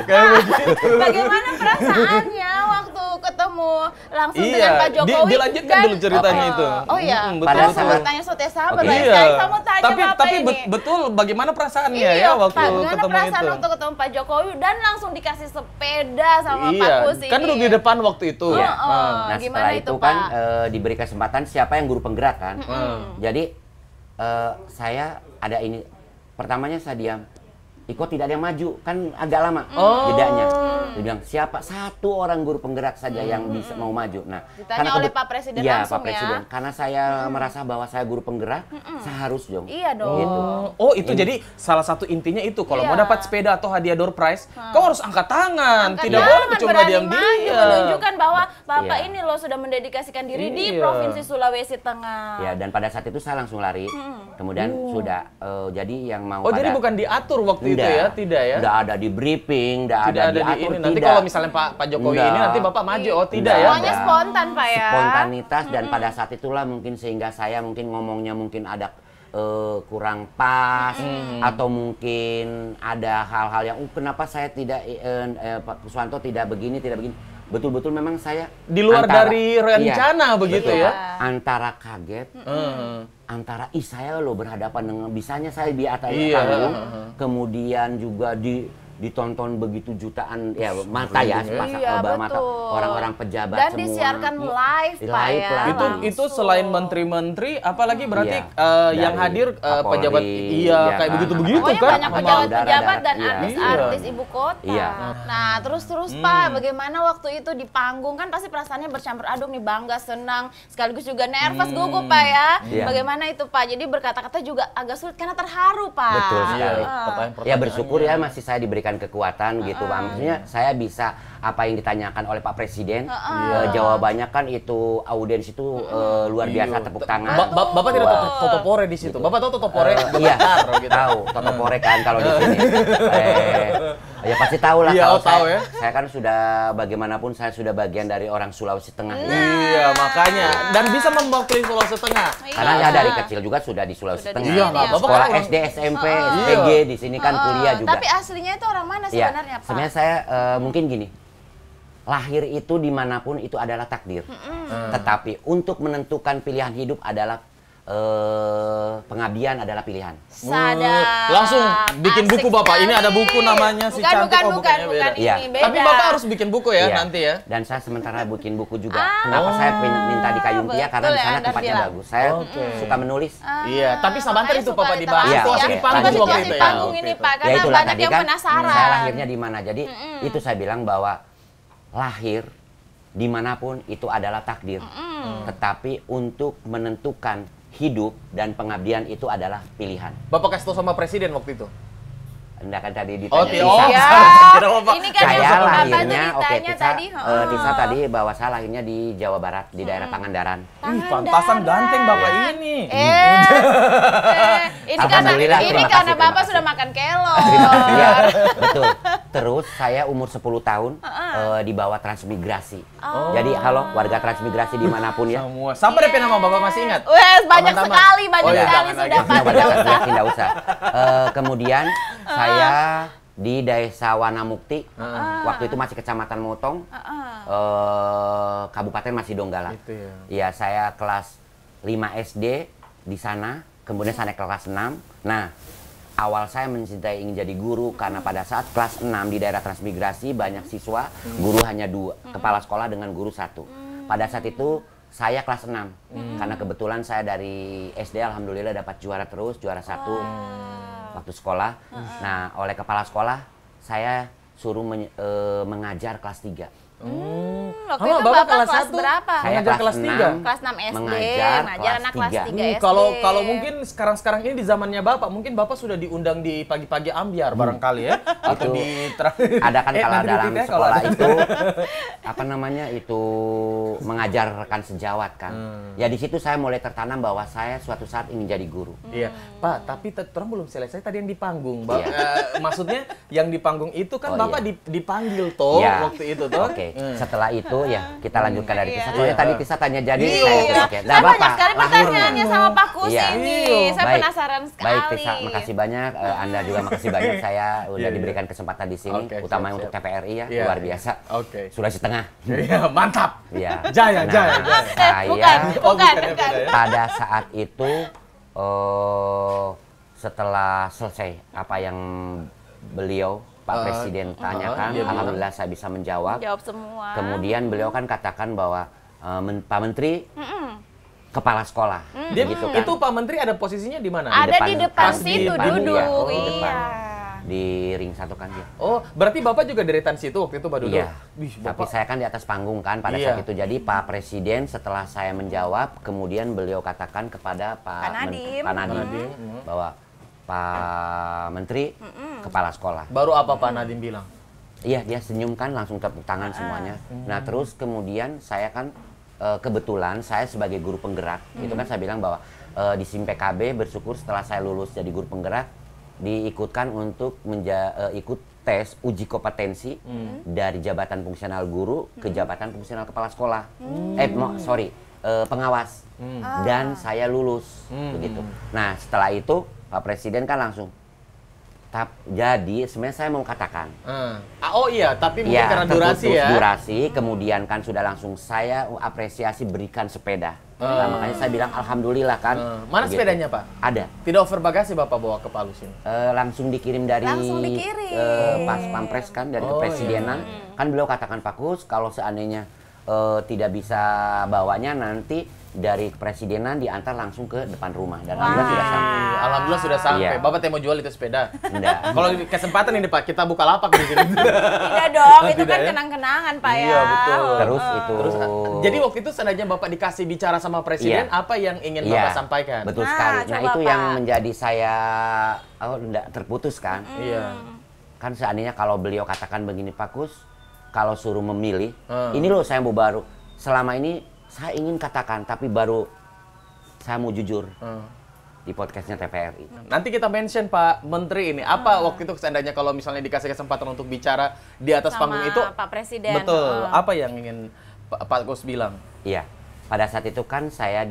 Kayak begitu.
Bagaimana perasaannya waktu ketemu langsung
Iya,
dengan Pak Jokowi?
dilanjutkan
Dan-
dulu ceritanya itu.
Oh iya,
Mm,
Pada
betul.
saat-
Bertanya sote sabar
Oke.
lah.
Iya.
Saya mau tanya
Tapi
Bapak ini.
betul bagaimana perasaannya
Iya,
ya waktu
Pak, gimana
ketemu
perasaan
itu?
waktu ketemu Pak Jokowi dan langsung dikasih sepeda sama Pak
Iya,
Kus
kan
ini?
duduk di depan waktu itu.
Iya.
Oh,
Nah
gimana
setelah
itu,
itu kan
Pak?
diberi kesempatan siapa yang guru penggerak kan. Jadi saya ada ini. Pertamanya saya diam. Iko tidak ada yang maju, kan agak lama jedanya. Dia bilang siapa satu orang guru penggerak saja yang bisa mau maju. Nah,
Ditanya oleh Pak Presiden
iya,
langsung
Pak Presiden.
ya?
Karena saya merasa bahwa saya guru penggerak, saya harus dong.
Iya dong.
Gitu.
Oh, itu jadi salah satu intinya itu kalau mau
Iya.
dapat sepeda atau hadiah door prize, kau harus angkat tangan,
Angkat
tidak
tangan,
boleh cuma
berani
diam
maju,
diam.
menunjukkan bahwa Bapak
Iya.
ini loh sudah mendedikasikan diri di
Iya.
Provinsi Sulawesi Tengah.
Ya, dan pada saat itu saya langsung lari. Kemudian sudah jadi yang mau
Oh, jadi
pada-
bukan diatur waktu itu
Tidak.
ya, tidak ya?
Tidak ada di briefing, tidak
Tidak
ada
ada di
diatur,
ini. Nanti
tidak.
kalau misalnya Pak Jokowi
Enggak.
ini nanti Bapak maju, oh tidak ya?
Semuanya spontan, Pak ya?
Spontanitas dan pada saat itulah mungkin sehingga saya mungkin ngomongnya mungkin ada kurang pas atau mungkin ada hal-hal yang kenapa saya tidak Pak Kuswanto tidak begini, tidak begini. Betul-betul memang saya
Di luar dari
iya,
rencana begitu
betul.
ya?
Antara kaget, antara saya lo berhadapan dengan bisanya saya di atas
Iya.
panggung, kemudian juga ditonton begitu jutaan ya mata ya
Iya,
mata
betul.
orang-orang pejabat
Dan
semua.
disiarkan live, Pak
Live
ya.
lah.
Itu
Langsung.
selain menteri-menteri, apalagi berarti
Iya.
yang
Dari
hadir
Kapolri,
pejabat, iya
ya
kayak
kan.
begitu-begitu
Pokoknya
kan?
banyak
Sama
pejabat-pejabat dan
iya.
artis-artis ibu kota.
Iya.
Nah, terus Pak, bagaimana waktu itu di panggung kan pasti perasaannya bercampur aduk nih, bangga, senang, sekaligus juga nervous, gugup Pak ya.
Iya.
Bagaimana itu Pak? Jadi berkata-kata juga agak sulit karena terharu Pak.
Betul
Iya,
sekali.
pertanyaan-pertanyaan.
Ya bersyukur ya masih saya diberikan kekuatan gitu Pak. Maksudnya saya bisa apa yang ditanyakan oleh Pak Presiden, jawabannya kan itu audiens itu luar biasa tepuk tangan.
Bapak tidak tahu totopore di situ. Bapak tahu totopore?
Iya,
Bentar, gitu.
tahu totopore kan kalau di sini. Ya pasti tahu lah.
Iya,
kalau
tahu ya.
Saya kan sudah bagaimanapun saya sudah bagian dari orang Sulawesi Tengah.
Iya, makanya. Dan bisa mewakili Sulawesi Tengah.
Karena ya dari kecil juga sudah di Sulawesi Tengah.
Iya, nggak apa-apa.
Sekolah
Orang-
SD, SMP, SPG, di sini kan kuliah juga.
Tapi aslinya itu orang mana
Ya,
sebenarnya, Pak?
sebenarnya saya mungkin gini. Lahir itu dimanapun itu adalah takdir. Tetapi untuk menentukan pilihan hidup adalah pengabdian adalah pilihan.
Sadar.
Langsung bikin buku
Asik
Bapak.
sekali.
Ini ada buku namanya si cantik.
Bukan,
Oh, bukannya
bukan
beda.
Iya.
ini beda.
Tapi Bapak harus bikin buku ya
Iya.
nanti ya.
Dan saya sementara bikin buku juga. Kenapa saya minta di Kayumpia? Karena
betul
di
ya,
sana
Anda
tempatnya
bilang.
bagus. Saya
Oke.
suka menulis.
Iya, tapi sabanter
Makanya
itu
suka
Bapak dibahas
literasi
situasi
ya.
di panggung
Situasi
waktu itu ya.
panggung ini, Pak, karena
Ya itulah
banyak
tadi
yang
kan
penasaran.
saya lahirnya di mana. Jadi itu saya bilang bahwa lahir dimanapun itu adalah takdir. Tetapi untuk menentukan hidup dan pengabdian itu adalah pilihan.
Bapak kasih tahu sama presiden waktu itu.
Anda kan tadi ditanya
Oh,
Tisa.
Ya,
Kira Bapak.
ini kan yang
Saya
sama Bapak tuh
lahirnya, oke
ditanya
Tisa,
tadi.
Tisa tadi bahwa saya lahirnya di Jawa Barat, di daerah Pangandaran.
Pantasan ganteng Bapak ini.
Ini karena
Alhamdulillah,
ini
terima
karena
kasih,
Bapak
terima
sudah makan kelor.
Iya, betul. Terus saya umur 10 tahun dibawa transmigrasi. Jadi halo warga transmigrasi dimanapun ya.
Semua. Sampai DP nama Bapak masih ingat?
Wes, banyak
Teman-teman.
sekali, banyak
Oh, iya,
sekali
jangan
sudah
lagi.
Pak.
Nggak
Tidak usah.
tidak usah. Kemudian saya di Desa Wanamukti, waktu itu masih Kecamatan Motong, Kabupaten masih Donggala.
Gitu ya.
Iya, saya kelas 5 SD di sana, kemudian saya naik kelas 6. Nah, awal saya mencintai ingin jadi guru karena pada saat kelas 6 di daerah transmigrasi banyak siswa, guru hanya 2, kepala sekolah dengan guru 1. Pada saat itu saya kelas 6, karena kebetulan saya dari SD alhamdulillah dapat juara terus, juara 1 waktu sekolah. Nah, oleh kepala sekolah saya suruh mengajar kelas 3.
Waktu
Halo,
itu
Bapak
Bapak
kelas
kelas
satu?
berapa?
Saya
Mengajar kelas 3.
Kelas 6 SD,
mengajar
ngajar anak kelas 3 SD.
Kalau mungkin sekarang ini di zamannya Bapak, mungkin Bapak sudah diundang di pagi-pagi ambiar barangkali ya, atau
Itu
di
ada kan kalau
nanti
dalam
dititip ya,
sekolah
kalau ada.
itu apa namanya itu mengajar rekan sejawat kan. Ya di situ saya mulai tertanam bahwa saya suatu saat ingin jadi guru.
Iya, Pak, tapi terang belum selesai tadi yang di panggung, Bapak.
Iya.
Maksudnya yang di panggung itu kan
Oh,
Bapak
iya.
dipanggil toh
Iya.
waktu itu toh.
Oke, setelah itu ya kita lanjutkan dari
Iya.
Tisa. Soalnya tadi Tisa tanya jadi
Iya.
saya
Iya.
oke.
Saya banyak sekali pertanyaannya sama Pak Kus
Iya.
ini.
Iya.
Saya
Baik.
penasaran sekali.
Baik Tisa, makasih banyak. Anda juga makasih banyak. Saya udah
Iya,
diberikan kesempatan di sini,
Oke,
utamanya
siap,
untuk
siap.
TVRI ya,
Iya.
luar biasa.
Oke.
Sulawesi Tengah.
Iya, mantap.
Iya.
Jaya, jaya,
Nah,
jaya.
Saya
bukan,
Oh,
bukan,
bukan ya,
bukan.
beda ya.
pada saat itu setelah selesai apa yang beliau Pak Presiden tanyakan,
dia bilang.
alhamdulillah saya bisa menjawab.
Jawab semua.
Kemudian beliau kan katakan bahwa Pak Menteri kepala sekolah,
Dia
gitu kan.
itu Pak Menteri ada posisinya di mana?
Ada di depan
pas
situ
depan,
duduk.
iya. Oh, di
Iya.
depan. Di ring 1 kan dia.
Oh, berarti Bapak juga deretan situ waktu itu Pak Dodo?
Iya.
Wih,
Tapi
Bapak.
saya kan di atas panggung kan pada
Iya.
saat itu. Jadi Pak Presiden setelah saya menjawab, kemudian beliau katakan kepada
Pak Nadiem.
Pak Nadiem bahwa Pak Menteri kepala sekolah.
Baru apa Pak Nadiem bilang?
Iya, dia senyum kan langsung tepuk tangan semuanya. Nah, terus kemudian saya kan kebetulan saya sebagai guru penggerak, itu kan saya bilang bahwa di SIM PKB bersyukur setelah saya lulus jadi guru penggerak diikutkan untuk ikut tes uji kompetensi dari jabatan fungsional guru ke jabatan fungsional kepala sekolah. Pengawas. Dan saya lulus begitu. Nah, setelah itu Pak Presiden kan langsung jadi sebenarnya saya mau katakan.
Oh iya, tapi mungkin
Ya,
karena durasi
terputus
ya.
durasi, kemudian kan sudah langsung saya apresiasi berikan sepeda. Nah, makanya saya bilang alhamdulillah kan.
Mana
begitu.
sepedanya Pak?
Ada.
Tidak over bagasi Bapak bawa ke Palu sini?
Langsung dikirim dari
Langsung dikirim.
Pas Pampres kan dari
Oh,
kepresidenan. Kan beliau katakan Pak Kus kalau seandainya tidak bisa bawanya nanti dari kepresidenan diantar langsung ke depan rumah dan alhamdulillah sudah sampai.
Alhamdulillah sudah sampai.
Iya.
Bapak mau jual itu sepeda?
Enggak.
Kalau kesempatan ini Pak, kita buka lapak di sini.
Tidak dong, itu
Tidak
kan
ya?
kenang-kenangan Pak ya.
Iya, betul.
Terus itu.
Terus, jadi waktu itu seandainya Bapak dikasih bicara sama Presiden,
Iya.
apa yang ingin
Iya,
Bapak sampaikan?
Betul
Nah,
sekali. Nah,
coba,
itu
Pak.
yang menjadi saya enggak terputus kan.
Iya.
Kan seandainya kalau beliau katakan begini Pak Kus, kalau suruh memilih, ini loh saya mau baru. Selama ini saya ingin katakan tapi baru saya mau jujur. di podcastnya TVRI.
Nanti kita mention Pak Menteri ini, apa waktu itu seandainya kalau misalnya dikasih kesempatan untuk bicara di atas
sama
panggung itu,
Pak Presiden.
betul, apa yang ingin Pak Gus bilang?
Iya, pada saat itu kan saya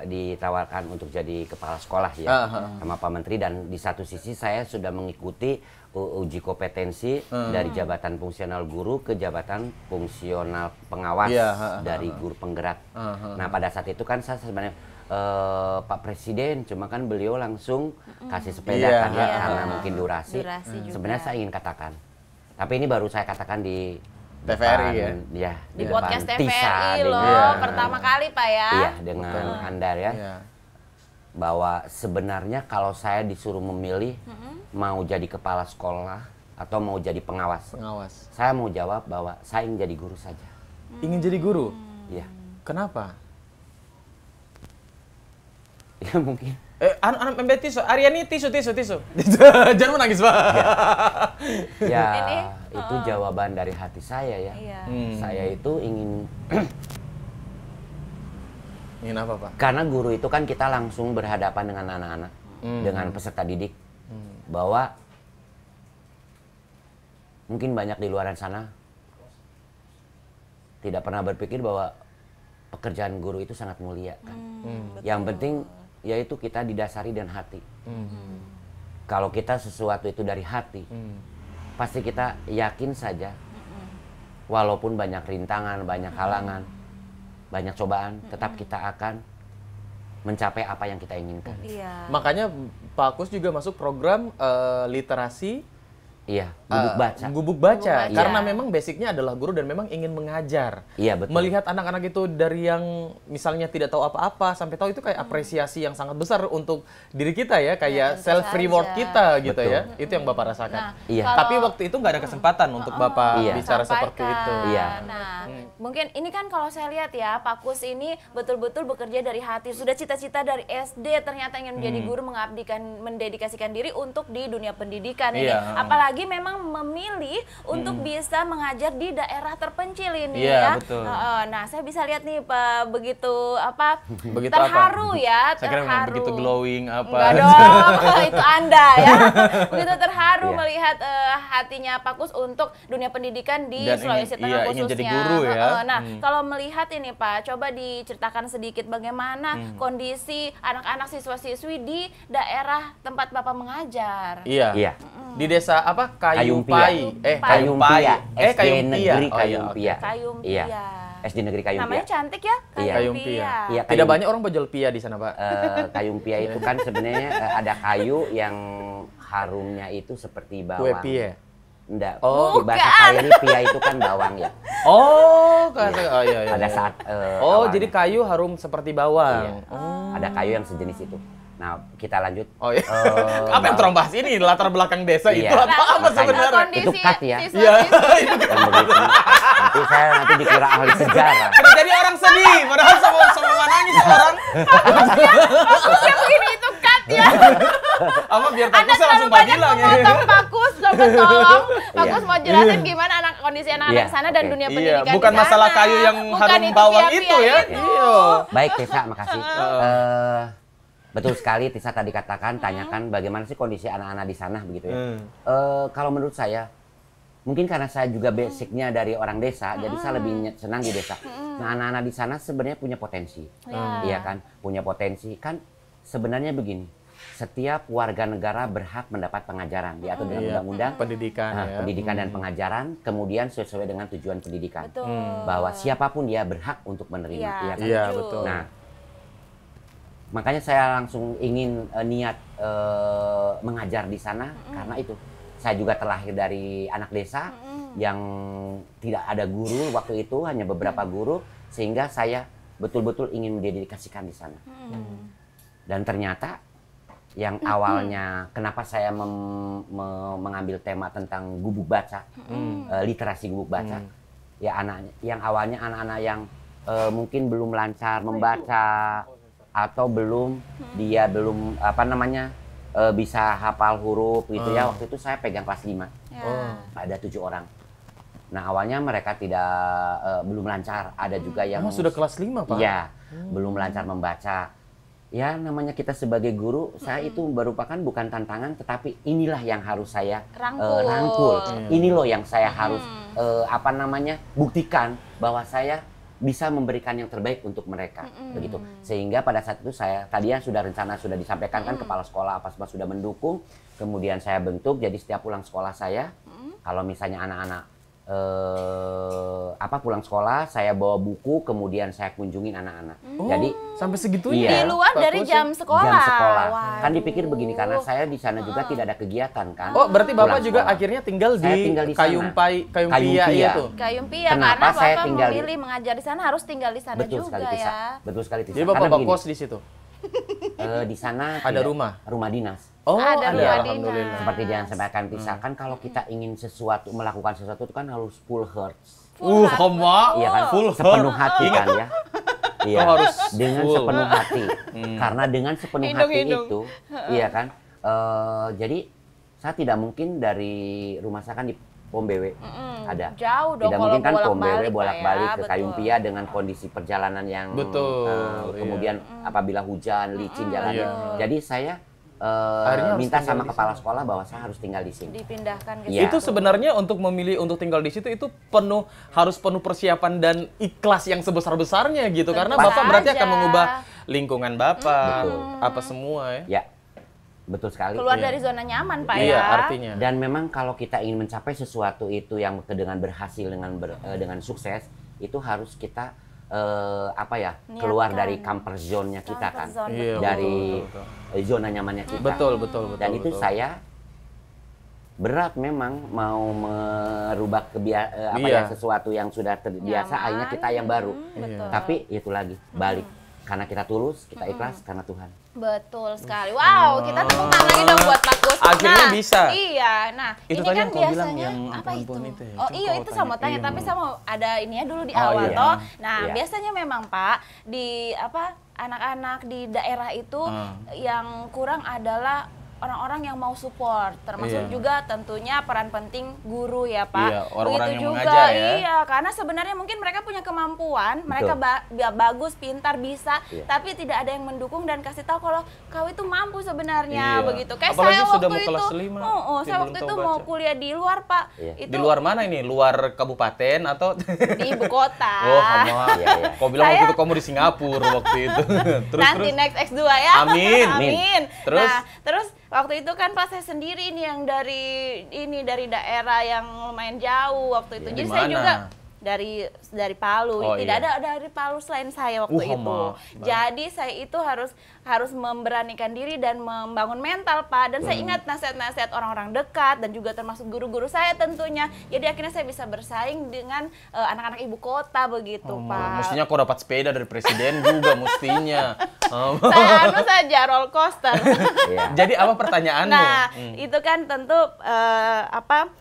ditawarkan untuk jadi kepala sekolah ya sama Pak Menteri, dan di satu sisi saya sudah mengikuti uji kompetensi dari jabatan fungsional guru ke jabatan fungsional pengawas dari guru penggerak. Nah pada saat itu kan saya sebenarnya Pak Presiden, cuma kan beliau langsung kasih sepeda kan ya, karena mungkin durasi sebenarnya saya ingin katakan, tapi ini baru saya katakan di
TVRI ya?
Di podcast TVRI
Tisa,
loh, pertama kali Pak ya.
Iya, dengan Anda ya. Bahwa sebenarnya kalau saya disuruh memilih mau jadi kepala sekolah atau mau jadi pengawas. Saya mau jawab bahwa saya ingin jadi guru saja.
Ingin jadi guru?
Iya.
Kenapa?
Ya mungkin.
Anak tisu, Aryani tisu. Jangan menangis Pak.
Ya, itu jawaban dari hati saya ya. Saya itu ingin
apa Pak?
Karena guru itu kan kita langsung berhadapan dengan anak-anak, dengan peserta didik, bahwa mungkin banyak di luar sana tidak pernah berpikir bahwa pekerjaan guru itu sangat mulia kan. Yang penting yaitu kita didasari dan hati. Kalau kita sesuatu itu dari hati, pasti kita yakin saja, walaupun banyak rintangan, banyak halangan, banyak cobaan, tetap kita akan mencapai apa yang kita inginkan.
Makanya Pak Kus juga masuk program literasi.
Iya, gubuk baca.
Gubuk baca. Karena memang basicnya adalah guru dan memang ingin mengajar.
Iya, betul.
Melihat anak-anak itu dari yang misalnya tidak tahu apa-apa sampai tahu, itu kayak apresiasi yang sangat besar untuk diri kita ya, kayak self reward kita gitu ya. Itu yang Bapak rasakan. Tapi waktu itu nggak ada kesempatan untuk Bapak bicara seperti itu.
Nah, mungkin ini kan kalau saya lihat ya, Pak Kus ini betul-betul bekerja dari hati. Sudah cita-cita dari SD ternyata ingin menjadi guru, mendedikasikan diri untuk di dunia pendidikan ini. Apalagi memang memilih untuk bisa mengajar di daerah terpencil ini ya.
Betul.
Nah, saya bisa lihat nih Pak, begitu terharu
apa?
Ya,
saya kira memang begitu glowing apa.
Enggak dong, itu Anda ya. Begitu terharu melihat hatinya Pak Kus untuk dunia pendidikan di Sulawesi Tengah khususnya.
Ingin jadi guru ya.
Nah, kalau melihat ini Pak, coba diceritakan sedikit bagaimana kondisi anak-anak siswa-siswi di daerah tempat Bapak mengajar.
Iya. Di desa apa?
Kayumpai.
Kayumpia.
Negeri Kayumpia.
Kayumpia.
SD Negeri Kayumpia.
Namanya cantik ya, Kayumpia.
Iya, tidak banyak orang bojol pia di sana, Pak.
Kayumpia itu kan sebenarnya ada kayu yang harumnya itu seperti bawang.
Kue pie.
Enggak. Di bahasa Kairi pia itu kan bawang ya.
Iya.
Pada saat
jadi kayu harum seperti bawang.
Ada kayu yang sejenis itu. Nah, kita lanjut.
Apa yang terang bahas ini? Latar belakang desa itu atau apa sebenarnya?
Itu cut ya.
Iya.
Nanti saya dikira ahli sejarah.
Udah jadi orang sedih, padahal sama nangis orang.
Maksudnya begini, itu cut ya.
Apa biar Pak Kus langsung bilang ya.
Pak Kus, tolong. Pak Kus mau jelasin gimana kondisi anak-anak di sana dan dunia pendidikan.
Bukan masalah kayu yang harum bawang itu ya. Iya.
Baik, Tisa, makasih. Betul sekali, Tisa tadi katakan, tanyakan bagaimana sih kondisi anak-anak di sana begitu ya. Kalau menurut saya, mungkin karena saya juga basicnya dari orang desa, jadi saya lebih senang di desa. Nah, anak-anak di sana sebenarnya punya potensi, iya kan? Punya potensi kan sebenarnya begini. Setiap warga negara berhak mendapat pengajaran, diatur dengan undang-undang pendidikan dan pengajaran, kemudian sesuai dengan tujuan pendidikan. Bahwa siapapun dia berhak untuk menerima, iya kan?
Iya, betul.
Nah, makanya saya langsung ingin niat mengajar di sana karena itu. Saya juga terlahir dari anak desa yang tidak ada guru waktu itu, hanya beberapa guru, sehingga saya betul-betul ingin mendedikasikan di sana. Dan ternyata yang awalnya kenapa saya mengambil tema tentang gubuk baca, literasi gubuk baca, ya yang awalnya anak-anak yang mungkin belum lancar membaca atau dia belum bisa hafal huruf gitu ya. Waktu itu saya pegang kelas 5. Ada 7 orang. Nah, awalnya mereka belum lancar. Ada juga yang
sudah kelas 5, Pak?
Iya, belum lancar membaca. ya namanya kita sebagai guru, saya itu merupakan bukan tantangan, tetapi inilah yang harus saya rangkul. Ini loh yang saya harus buktikan bahwa saya bisa memberikan yang terbaik untuk mereka, begitu. Sehingga pada saat itu saya tadinya sudah disampaikan kan kepala sekolah apa sudah mendukung, kemudian saya bentuk jadi setiap pulang sekolah saya, kalau misalnya anak-anak pulang sekolah saya bawa buku, kemudian saya kunjungin anak-anak. Jadi
sampai segitunya.
Di luar dari jam sekolah.
Jam sekolah.
Waduh.
Kan dipikir begini, karena saya di sana juga tidak ada kegiatan kan.
Oh, berarti Bapak
Pulang
juga
sekolah.
akhirnya tinggal di
Kayumpia.
itu.
Kayumpia,
Kenapa
karena
saya
Bapak
tinggal
memilih mengajar di sana harus tinggal di sana
Betul
juga
sekali, Tisa.
ya.
Betul sekali, Tisa.
Jadi Bapak
Karena begini,
kos di situ.
di sana
Ada
tidak-
rumah?
Rumah dinas.
Oh,
Ada rumah
alhamdulillah.
dinas.
Seperti yang sampaikan Tisa, kan kalau kita ingin melakukan sesuatu itu kan harus full heart.
Hama.
Iya kan?
Full
sepenuh
heart.
hati kan ya. Iya,
Oh, harus
dengan
full.
sepenuh hati. Karena dengan sepenuh hati
Hidung-hidung.
itu, iya kan? Jadi saya tidak mungkin dari rumah saya kan di Pom BW ada.
Jauh dong
Tidak
kalau
mungkin kan Pom BW
bolak-balik, Pak,
bolak-balik
ya,
ke
betul.
Kayumpia dengan kondisi perjalanan yang
Betul,
kemudian apabila hujan, licin jalannya.
Iya.
Jadi saya
Akhirnya harus
minta
tinggal
sama
di
kepala sekolah bahwa saya harus tinggal di sini.
Dipindahkan ke
Iya.
Itu sebenarnya untuk memilih untuk tinggal di situ itu harus penuh persiapan dan ikhlas yang sebesar-besarnya gitu. Karena
Tentu
Bapak berarti
saja.
akan mengubah lingkungan Bapak,
Betul.
apa semua ya.
Ya, betul sekali.
keluar
Iya.
dari zona nyaman, Pak
Iya,
ya.
artinya.
Dan memang kalau kita ingin mencapai sesuatu itu yang dengan berhasil dengan sukses, itu harus kita keluar
Niatkan.
dari comfort zone-nya kita kan,
Comfort zone,
Iya,
dari
betul.
zona nyamannya kita.
Betul.
Dan itu
betul.
saya berat memang mau merubah sesuatu yang sudah terbiasa,
Nyaman.
akhirnya kita yang baru.
Betul.
Tapi itu lagi balik karena kita tulus, kita ikhlas karena Tuhan.
Betul sekali. Wow, kita tepuk tangan lagi dong buat Pak Kus.
Akhirnya bisa.
Iya. Nah,
Itu
ini
tadi
kan
yang kau bilang
biasanya
yang
apa itu?
perempuan itu ya?
Oh
Itu
iya,
kau
itu sama
tanya.
tanya,
Iya.
tapi sama ada ininya dulu di
Oh,
awal
iya.
toh. Nah,
Iya.
biasanya memang Pak di anak-anak di daerah itu yang kurang adalah orang-orang yang mau support, termasuk
Iya.
juga tentunya peran penting guru ya Pak.
Iya, orang-orang
Begitu
yang
juga,
mengajar ya.
iya, karena sebenarnya mungkin mereka punya kemampuan, mereka bagus, pintar, bisa,
Iya.
tapi tidak ada yang mendukung dan kasih tahu kalau kau itu mampu sebenarnya,
Iya.
begitu. Kayak
Apalagi
saya
sudah
waktu
mau
itu,
kelas 5,
saya
dia
waktu
belum
itu
tahu
mau
baca.
kuliah di luar Pak.
Iya.
Itu
Di luar mana ini? Luar kabupaten atau?
di ibu kota.
Oh, sama.
Iya, iya.
Kau bilang waktu
Saya-
itu kamu di Singapura waktu itu.
Nanti next X2 ya.
Amin.
Amin.
Terus?
Nah, terus waktu itu kan pas saya sendiri nih yang dari daerah yang lumayan jauh waktu itu.
Iya.
Jadi
Di
saya
mana?
juga dari Palu.
Oh,
Tidak
iya.
ada dari Palu selain saya waktu itu.
Hama.
Jadi saya itu harus memberanikan diri dan membangun mental, Pak. Dan saya ingat nasihat-nasihat orang-orang dekat dan juga termasuk guru-guru saya tentunya. Jadi akhirnya saya bisa bersaing dengan anak-anak ibu kota begitu, Pak.
Mestinya kau dapat sepeda dari presiden juga mestinya.
Saya saja roller coaster.
Iya.
Jadi apa pertanyaanmu?
Nah, itu kan tentu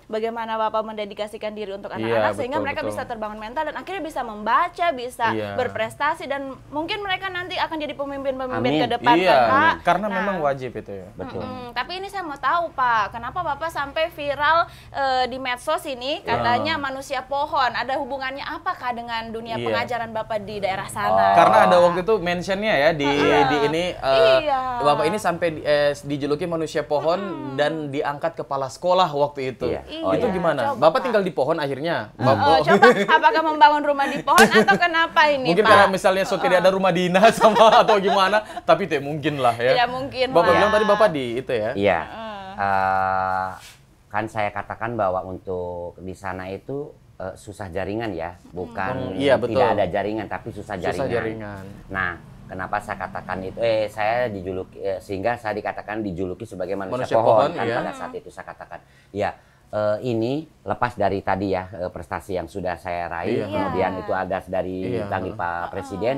bagaimana Bapak mendedikasikan diri untuk anak-anak
Iya,
sehingga
betul,
mereka
betul.
bisa terbangun mental dan akhirnya bisa membaca, bisa
Iya.
berprestasi dan mungkin mereka nanti akan jadi pemimpin-pemimpin
Amin.
ke depan
Iya,
kan, Pak.
karena
Nah,
memang wajib itu ya.
Betul.
Tapi ini saya mau tahu Pak, kenapa Bapak sampai viral di medsos ini katanya manusia pohon, ada hubungannya apakah dengan dunia
Iya.
pengajaran Bapak di daerah sana?
Karena ada waktu itu mentionnya ya di ini
Iya.
Bapak ini sampai dijuluki manusia pohon dan diangkat kepala sekolah waktu itu.
Iya.
Oh,
Itu
iya.
gimana?
Coba,
Bapak
Pak.
tinggal di pohon akhirnya.
Coba apakah membangun rumah di pohon atau kenapa ini
Mungkin
Pak?
karena misalnya tidak ada rumah dinas sama atau gimana, tapi tidak mungkin lah ya.
Tidak mungkin
Bapak
lah.
bilang tadi Bapak di itu ya.
Iya. Kan saya katakan bahwa untuk di sana itu susah jaringan ya, bukan
Iya, betul.
tidak ada jaringan tapi susah jaringan.
Susah jaringan.
Nah, kenapa saya katakan itu? Saya dijuluki sehingga saya dikatakan dijuluki sebagai manusia,
Manusia pohon,
kan
iya.
pada saat itu saya katakan. Ya, ini lepas dari tadi ya prestasi yang sudah saya raih,
Iya.
kemudian itu ada dari
Iya.
dipanggil Pak Presiden.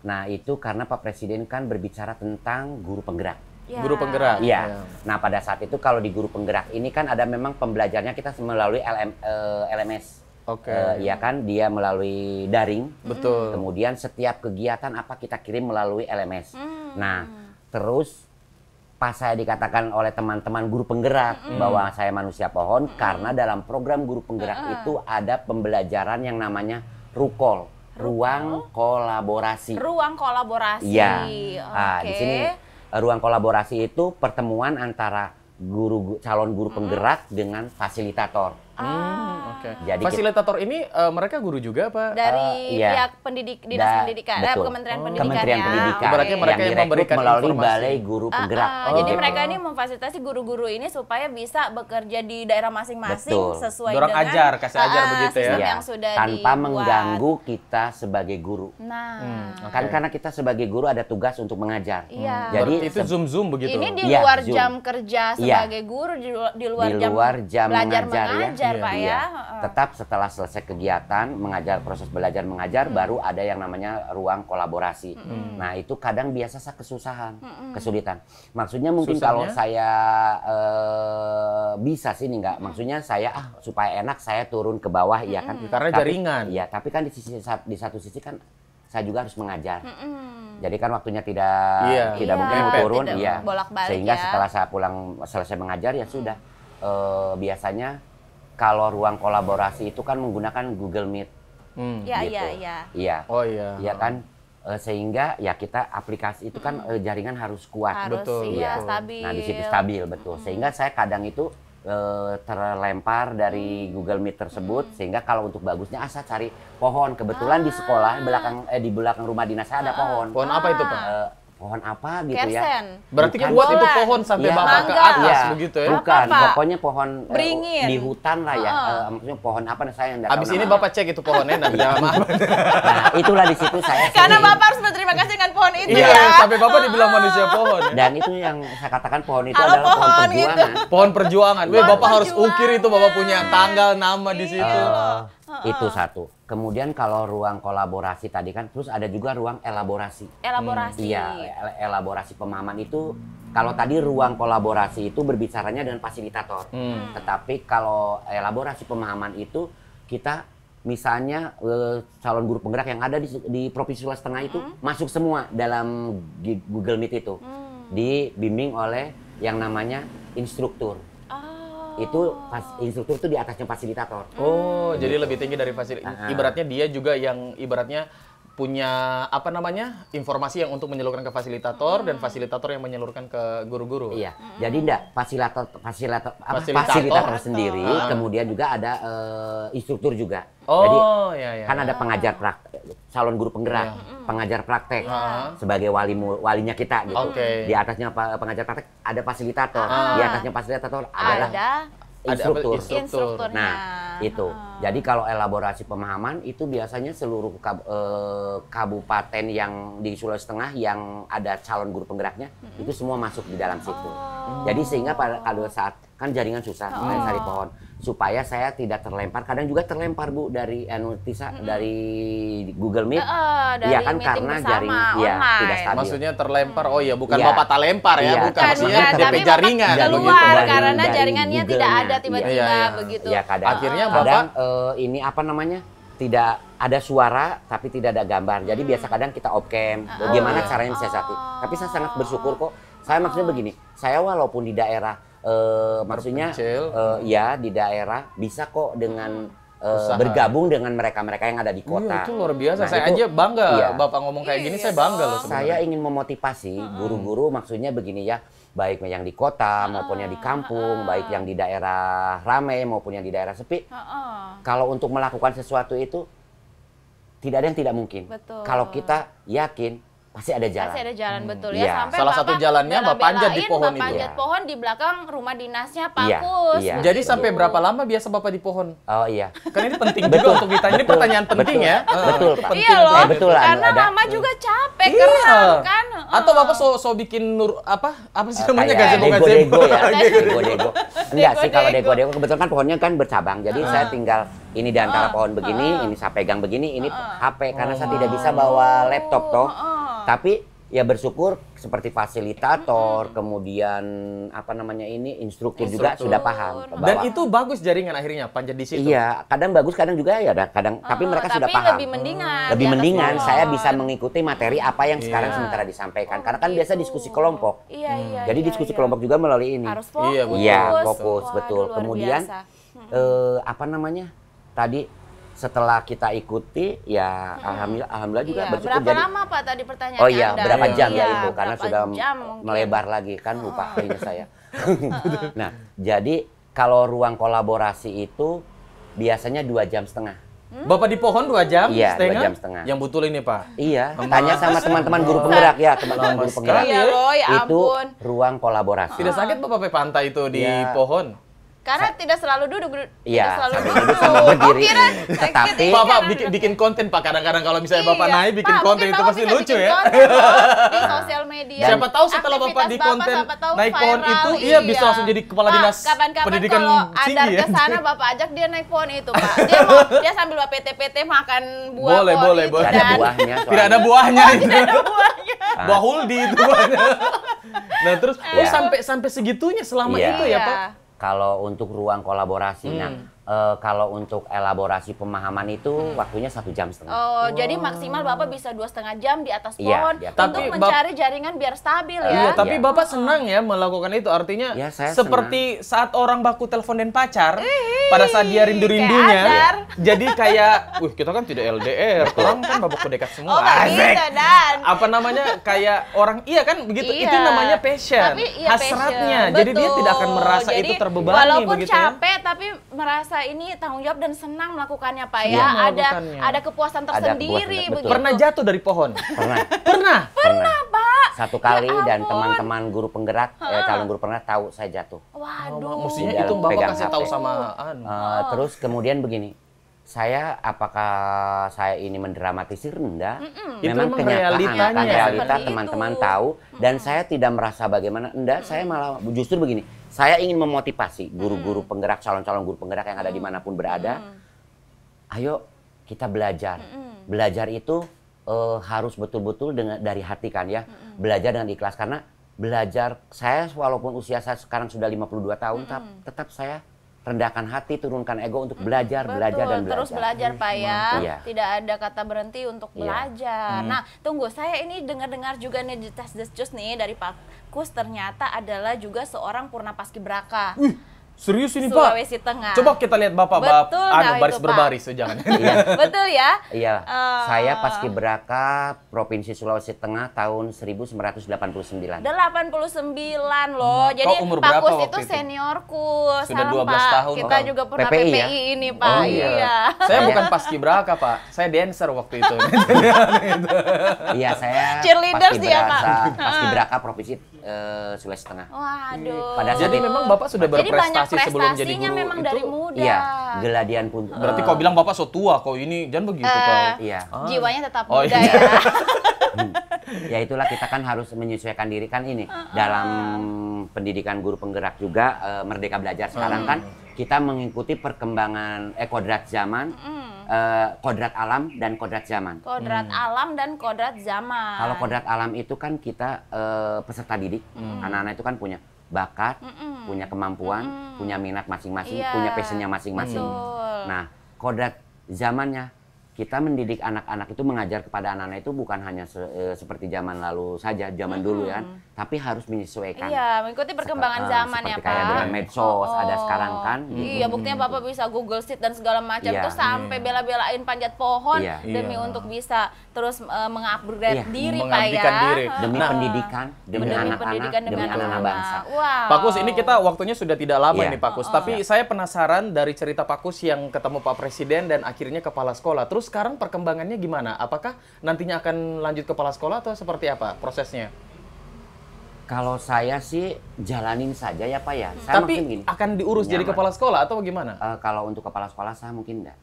Nah, itu karena Pak Presiden kan berbicara tentang guru penggerak.
Ya.
Guru penggerak.
Iya. Nah, pada saat itu kalau di guru penggerak ini kan ada memang pembelajarnya kita melalui LMS.
Oke.
Iya kan, dia melalui daring.
Betul.
Kemudian setiap kegiatan apa kita kirim melalui LMS. Nah, terus pas saya dikatakan oleh teman-teman guru penggerak bahwa saya manusia pohon karena dalam program guru penggerak itu ada pembelajaran yang namanya rukol. ruang kolaborasi.
Ruang kolaborasi.
Iya.
Oke.
Di sini ruang kolaborasi itu pertemuan antara calon guru penggerak dengan fasilitator.
Oke.
Jadi
fasilitator ini mereka guru juga apa?
Dari
iya.
pihak dinas pendidikan,
betul.
Kementerian Pendidikan.
Kementerian
ya.
Pendidikan.
Ibaratnya mereka yang
direkrut
memberikan
melalui
informasi.
Balai Guru Penggerak.
Jadi mereka ini memfasilitasi guru-guru ini supaya bisa bekerja di daerah masing-masing
Betul.
sesuai
Dorong
dengan
ajar, kasih ajar begitu ya.
sistem
Iya,
yang sudah
tanpa
dibuat.
mengganggu kita sebagai guru.
Nah,
Kan karena kita sebagai guru ada tugas untuk mengajar.
Iya.
Jadi
Berarti itu zoom begitu.
ini di
Iya,
luar
Zoom.
jam kerja sebagai guru, di luar jam belajar mengajar, Pak
Iya.
ya.
Tetap setelah selesai kegiatan mengajar, proses belajar mengajar, baru ada yang namanya ruang kolaborasi. Nah itu kadang biasa saya kesulitan. Maksudnya mungkin
Susahnya?
kalau saya bisa sih nih nggak. Maksudnya saya supaya enak saya turun ke bawah, iya kan?
Karena jaringan.
Iya, tapi kan di satu sisi kan saya juga harus mengajar. Jadi kan waktunya tidak
Iya.
mungkin
Iya,
turun,
tidak
iya.
bolak-balik
Sehingga
ya.
setelah saya selesai mengajar ya sudah. Biasanya kalau ruang kolaborasi itu kan menggunakan Google Meet.
Iya,
gitu.
iya.
Iya.
Oh iya.
Iya kan? Sehingga ya kita aplikasi itu kan jaringan harus kuat.
Harus
Betul,
iya,
betul.
stabil.
Nah di situ stabil betul. Sehingga saya kadang itu terlempar dari Google Meet tersebut, sehingga kalau untuk bagusnya saya cari pohon. Kebetulan di sekolah di belakang rumah dinas saya ada pohon.
Pohon apa itu, Pak?
Pohon apa gitu
Kersen.
ya?
Berarti
Bukan.
kuat itu
Bulan.
pohon sampai
Iya.
bapak ke
Mangga.
atas
Iya,
begitu ya?
bukan.
Apa, Pak?
Pokoknya pohon
Beringin.
di hutan lah ya. Maksudnya pohon apa saya yang nggak tahu
Abis ini
namanya.
bapak cek itu pohonnya nanti maaf.
Nah, itulah di situ saya
Karena
sering-
Bapak harus berterima kasih dengan pohon itu
Iya,
ya.
sampai bapak dibilang manusia pohon. Ya?
dan itu yang saya katakan pohon itu
Halo,
adalah pohon
pohon
perjuangan.
Pohon perjuangan. Weh,
Pohon
bapak harus
perjuangan.
ukir itu, bapak punya tanggal nama di situ.
Itu satu. Kemudian kalau ruang kolaborasi tadi kan, terus ada juga ruang elaborasi.
Elaborasi.
Iya, elaborasi pemahaman itu kalau tadi ruang kolaborasi itu berbicaranya dengan fasilitator. Tetapi kalau elaborasi pemahaman itu kita misalnya calon guru penggerak yang ada di Provinsi Sulawesi Tengah itu masuk semua dalam Google Meet itu. Dibimbing oleh yang namanya instruktur. Itu instruktur itu di atasnya fasilitator.
Oh, jadi lebih tinggi dari fasilitator. Ibaratnya dia juga yang ibaratnya punya apa namanya informasi yang untuk menyalurkan ke fasilitator dan fasilitator yang menyalurkan ke guru-guru.
Iya, jadi enggak fasilitator sendiri, kemudian juga ada instruktur juga. Jadi
Oh, ya.
kan ada pengajar calon guru penggerak, pengajar praktek sebagai walinya kita gitu.
Oke.
Di atasnya pengajar praktek ada fasilitator, di atasnya fasilitator adalah
Ada
instruktur.
instrukturnya.
Nah, itu. Jadi kalau elaborasi pemahaman itu biasanya seluruh kabupaten yang di Sulawesi Tengah yang ada calon guru penggeraknya itu semua masuk di dalam situ. Jadi sehingga kalau saat kan jaringan susah, saya cari pohon supaya saya tidak terlempar. Kadang juga terlempar Bu dari dari Google Meet.
Dari
Iya kan
meeting
karena
bersama,
jaring
online.
tidak stabil.
Maksudnya terlempar. Oh iya, bukan
Iya.
bapak tak lempar ya,
Iya.
bukan. Maksudnya
Bukan,
DP
tapi
jaringan
Bapak
begitu.
keluar
Dari-
karena
dari
jaringannya tidak
Google-nya.
ada tiba-tiba
Iya.
begitu.
Ya kadang.
Akhirnya
kadang
Bapak-
ini apa namanya? Tidak ada suara tapi tidak ada gambar. Jadi biasa kadang kita off cam. Bagaimana caranya siasati? Tapi saya sangat bersyukur kok. Saya maksudnya begini. Saya walaupun di daerah maksudnya
Terpencil.
ya di daerah bisa kok dengan
Usaha.
bergabung dengan mereka-mereka yang ada di kota.
Iya, itu luar biasa.
Nah,
Saya
itu-
aja bangga.
iya.
Bapak ngomong kayak gini, saya bangga loh sebenarnya.
Saya ingin memotivasi guru-guru, maksudnya begini ya, baik yang di kota maupun yang di kampung, baik yang di daerah ramai maupun yang di daerah sepi. Kalau untuk melakukan sesuatu itu tidak ada yang tidak mungkin.
Betul.
Kalau kita yakin pasti ada jalan.
Pasti ada jalan betul
Iya.
ya. Sampai
Salah satu
Bapak
jalannya Bapak panjat di
bela-belain,
pohon
Bapak
itu.
panjat
Iya.
pohon di belakang rumah dinasnya Pak
Iya,
Kus.
iya.
Jadi sampai berapa lama biasa Bapak di pohon?
Oh iya.
Kan ini penting juga untuk ditanya. Ini pertanyaan penting ya.
Betul,
Itu
Pak.
penting
Iya loh,
untuk-
betul,
karena
ada-
mama juga capek
Iya.
keram kan.
Atau Bapak so bikin apa sih namanya
Kayak
gazebo-gazebo?
dego-dego ya,
Gazebo.
dego-dego. Enggak sih kalau
Dego-dego.
dego-dego kebetulan kan pohonnya kan bercabang. Jadi saya tinggal ini di antara pohon begini, ini saya pegang begini, ini HP karena saya tidak bisa bawa laptop toh. Tapi ya bersyukur seperti fasilitator, kemudian apa namanya ini instruktur juga
Instruktur.
sudah paham.
Dan
bahwa-
itu bagus jaringan akhirnya panjat di situ.
iya, kadang bagus, kadang juga ya kadang tapi mereka sudah paham.
Lebih mendingan.
Lebih
di atas
mendingan
pohon.
saya bisa mengikuti materi apa yang sekarang sementara disampaikan. Karena kan biasa diskusi kelompok.
Iya, iya.
Jadi
iya,
diskusi
iya.
kelompok juga melalui ini.
Harus fokus.
Iya, betul.
Iya,
Fokus.
fokus
Waduh,
betul.
luar
Kemudian
biasa.
apa namanya? Tadi setelah kita ikuti ya alhamdulillah juga
Iya.
bersyukur.
Berapa
jadi
lama Pak tadi pertanyaan
oh iya
Anda?
berapa jam ya
Iya,
Ibu karena
berapa
sudah
jam mungkin.
melebar lagi kan lupa ini saya. Nah jadi kalau ruang kolaborasi itu biasanya 2,5 jam.
Bapak di pohon 2 jam
Iya, 2
setengah?
jam setengah.
Yang betul ini, Pak.
Iya, tanya sama teman-teman guru penggerak ya, teman-teman guru penggerak.
Iya loh, ya
Itu
ampun.
ruang kolaborasi.
Tidak sakit Bapak pantai itu di
Iya.
pohon?
Karena tidak selalu duduk,
Iya,
tidak selalu
sambil
duduk.
duduk sambil berdiri.
Kira,
Tetapi
Bapak bikin konten Pak, kadang-kadang kalau misalnya Bapak
Iya.
naik bikin
Pak,
konten
mungkin
itu
Bapak
pasti
bisa
lucu
bikin
ya.
konten loh di sosial media.
Siapa tahu setelah Bapak di
Aktivitas
konten
siapa tahu
naik pohon
viral,
itu, iya bisa langsung jadi kepala
Pak,
dinas
kapan-kapan
pendidikan
kalau
tinggi
Andar
ya.
ke sana Bapak ajak dia naik pohon itu, Pak. Dia sambil bawa PT-PT makan buah
Boleh,
pohon
boleh,
itu
boleh.
tidak ada
dan-
buahnya.
Tidak ada
soalnya.
buahnya itu.
buahnya.
Buah huldi itu buahnya. Nah, terus
Iya.
sampai segitunya selama
Iya.
itu ya,
Iya.
Pak.
Kalau untuk ruang kolaborasi, nah kalau untuk elaborasi pemahaman itu waktunya 1,5 jam.
Oh, jadi maksimal Bapak bisa 2,5 jam di atas
Iya,
pohon
di atas
untuk
pohon.
mencari jaringan biar stabil ya.
Iya, tapi
Iya.
Bapak senang ya melakukan itu. Artinya
Ya, saya
seperti saat orang baku telepon dan pacar, pada saat dia
kayak
rindu-rindunya,
Adar.
jadi kayak, kita kan tidak LDR, orang kan babakku dekat semua.
Oh, begitu, Dan.
Apa namanya, kayak orang, iya kan begitu, itu
Iya.
namanya passion,
Tapi iya
hasratnya.
passion.
Jadi dia
Betul.
tidak akan merasa
Jadi,
itu terbebani
walaupun
begitu ya.
capek tapi merasa ini tanggung jawab dan senang melakukannya Pak ya.
Senang
Ada
melakukannya.
ada kepuasan
Ada
tersendiri
kepuasan, betul.
begitu.
Pernah jatuh dari pohon?
Pernah.
Pernah.
Pak.
Satu kali
Ya
dan
ampun.
teman-teman guru penggerak, calon guru penggerak tahu saya jatuh.
Waduh.
Mestinya
Dalam
itu Bapak
pegang
kasih
HP.
tahu sama
Terus kemudian begini, apakah saya ini mendramatisir? Enggak.
Itu
Memang
memang
kenyataan,
realitanya.
kan realita
Seperti
teman-teman
itu.
tahu dan saya tidak merasa bagaimana. Enggak, saya malah justru begini. Saya ingin memotivasi guru-guru penggerak, calon-calon guru penggerak yang ada dimanapun berada. Ayo kita belajar. Belajar itu harus betul-betul dari hati kan ya. Belajar dengan ikhlas karena belajar saya walaupun usia saya sekarang sudah 52 tahun tetap saya rendahkan hati, turunkan ego untuk belajar, belajar dan belajar.
Terus belajar Pak ya.
Iya.
Tidak ada kata berhenti untuk
Iya.
belajar. Nah, tunggu, saya ini dengar-dengar juga nih di tes desjus nih dari Pak Kus ternyata adalah juga seorang purna paskibraka.
Serius ini Pak?
Sulawesi Tengah.
Coba kita lihat Bapak,
Betul nggak itu,
baris
Pak?
berbaris, jangan.
Iya.
Betul ya?
Iya, saya paskibraka Provinsi Sulawesi Tengah tahun 1989.
89 loh. Jadi
Kau umur
Pak
berapa
Kus
waktu
itu
itu?
seniorku.
Sudah
Salam,
12
Pak.
tahun,
Kita
Pak.
juga pernah
PPI
PPI,
ya?
ini Pak.
Oh,
iya.
Saya bukan paskibraka, Pak. Saya dancer waktu itu.
Iya, saya
Cheerleaders dia, Pak.
paskibraka Provinsi Sulawesi Tengah.
Waduh.
Pada saat
Jadi
itu-
memang Bapak sudah
Jadi banyak
berprestasi sebelum jadi
prestasinya
guru
memang
itu.
dari muda.
Iya, geladian pun.
Berarti kau bilang Bapak so tua, kau ini jangan begitu kau.
Iya.
Jiwanya tetap
Oh,
muda
iya.
ya.
Ya itulah kita kan harus menyesuaikan diri kan ini dalam pendidikan guru penggerak juga Merdeka Belajar sekarang kan kita mengikuti perkembangan kodrat zaman, kodrat alam dan kodrat zaman.
Kodrat alam dan kodrat zaman.
Kalau kodrat alam itu kan kita peserta didik, anak-anak itu kan punya bakat, punya kemampuan, punya minat masing-masing,
Iya.
punya passionnya masing-masing.
Betul.
Nah, kodrat zamannya kita mendidik anak-anak itu mengajar kepada anak-anak itu bukan hanya seperti zaman lalu saja, zaman dulu ya, tapi harus menyesuaikan.
Iya, mengikuti perkembangan zaman ya,
seperti
Pak.
kayak dengan medsos ada sekarang kan.
Iya, buktinya Bapak bisa Google Sheet dan segala macam
Iya.
tuh sampai bela-belain panjat pohon
Iya.
demi
Iya.
untuk bisa terus mengupgrade
Iya.
diri, Pak ya.
Mengabdikan diri.
Demi
Nah,
pendidikan, demi anak-anak,
pendidikan
demi anak-anak bangsa.
Wow.
Pak Kus, ini kita waktunya sudah tidak lama
Iya.
nih Pak Kus. Tapi saya penasaran dari cerita Pak Kus yang ketemu Pak Presiden dan akhirnya kepala sekolah. Terus sekarang perkembangannya gimana? Apakah nantinya akan lanjut kepala sekolah atau seperti apa prosesnya?
Kalau saya sih jalanin saja ya Pak ya. Saya
Tapi
mungkin gini,
akan diurus jadi
nyaman.
kepala sekolah atau gimana?
Kalau untuk kepala sekolah saya mungkin enggak.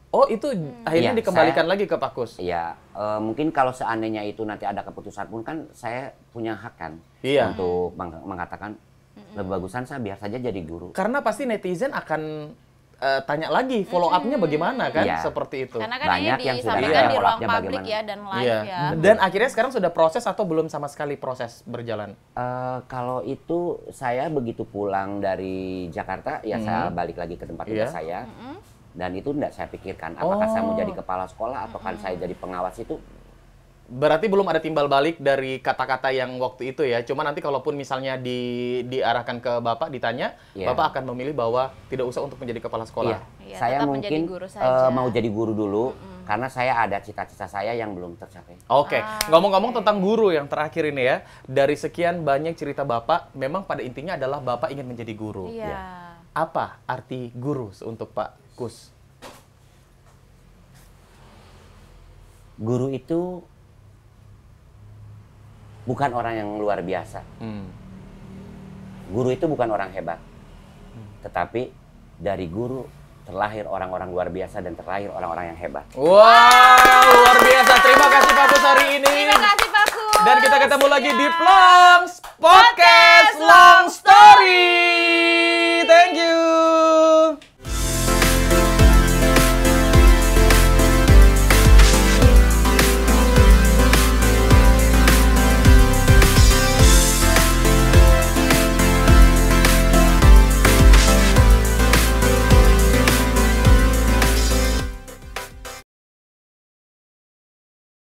Oh, itu akhirnya
Iya,
dikembalikan
saya-
lagi ke Pak Kus?
Ya, mungkin kalau seandainya itu nanti ada keputusan pun kan saya punya hak kan
Iya.
untuk mengatakan lebih bagusan saya biar saja jadi guru.
Karena pasti netizen akan tanya lagi follow up-nya bagaimana kan?
Iya.
Seperti itu.
Karena kan ini
Banyak yang sudah
disampaikan
ada
di ruang
follow-up-nya
publik
bagaimana.
ya dan live
Iya.
ya.
Dan akhirnya sekarang sudah proses atau belum sama sekali proses berjalan?
Kalau itu saya begitu pulang dari Jakarta ya saya balik lagi ke tempat tugas
Iya.
saya dan itu enggak saya pikirkan apakah saya mau jadi kepala sekolah atau kan saya jadi pengawas itu
Berarti belum ada timbal balik dari kata-kata yang waktu itu ya. Cuma nanti kalaupun misalnya diarahkan ke Bapak, ditanya, Bapak akan memilih bahwa tidak usah untuk menjadi kepala sekolah.
Saya mungkin mau jadi guru dulu, karena saya ada cita-cita saya yang belum tercapai.
Oke, ngomong-ngomong tentang guru yang terakhir ini ya, dari sekian banyak cerita Bapak, memang pada intinya adalah Bapak ingin menjadi guru. Apa arti guru untuk Pak Kus?
Guru itu bukan orang yang luar biasa. Guru itu bukan orang hebat. Tetapi dari guru terlahir orang-orang luar biasa dan terlahir orang-orang yang hebat.
Wow, luar biasa. Terima kasih Pak Kus hari ini.
Terima kasih Pak Kus.
Dan kita ketemu lagi di Plong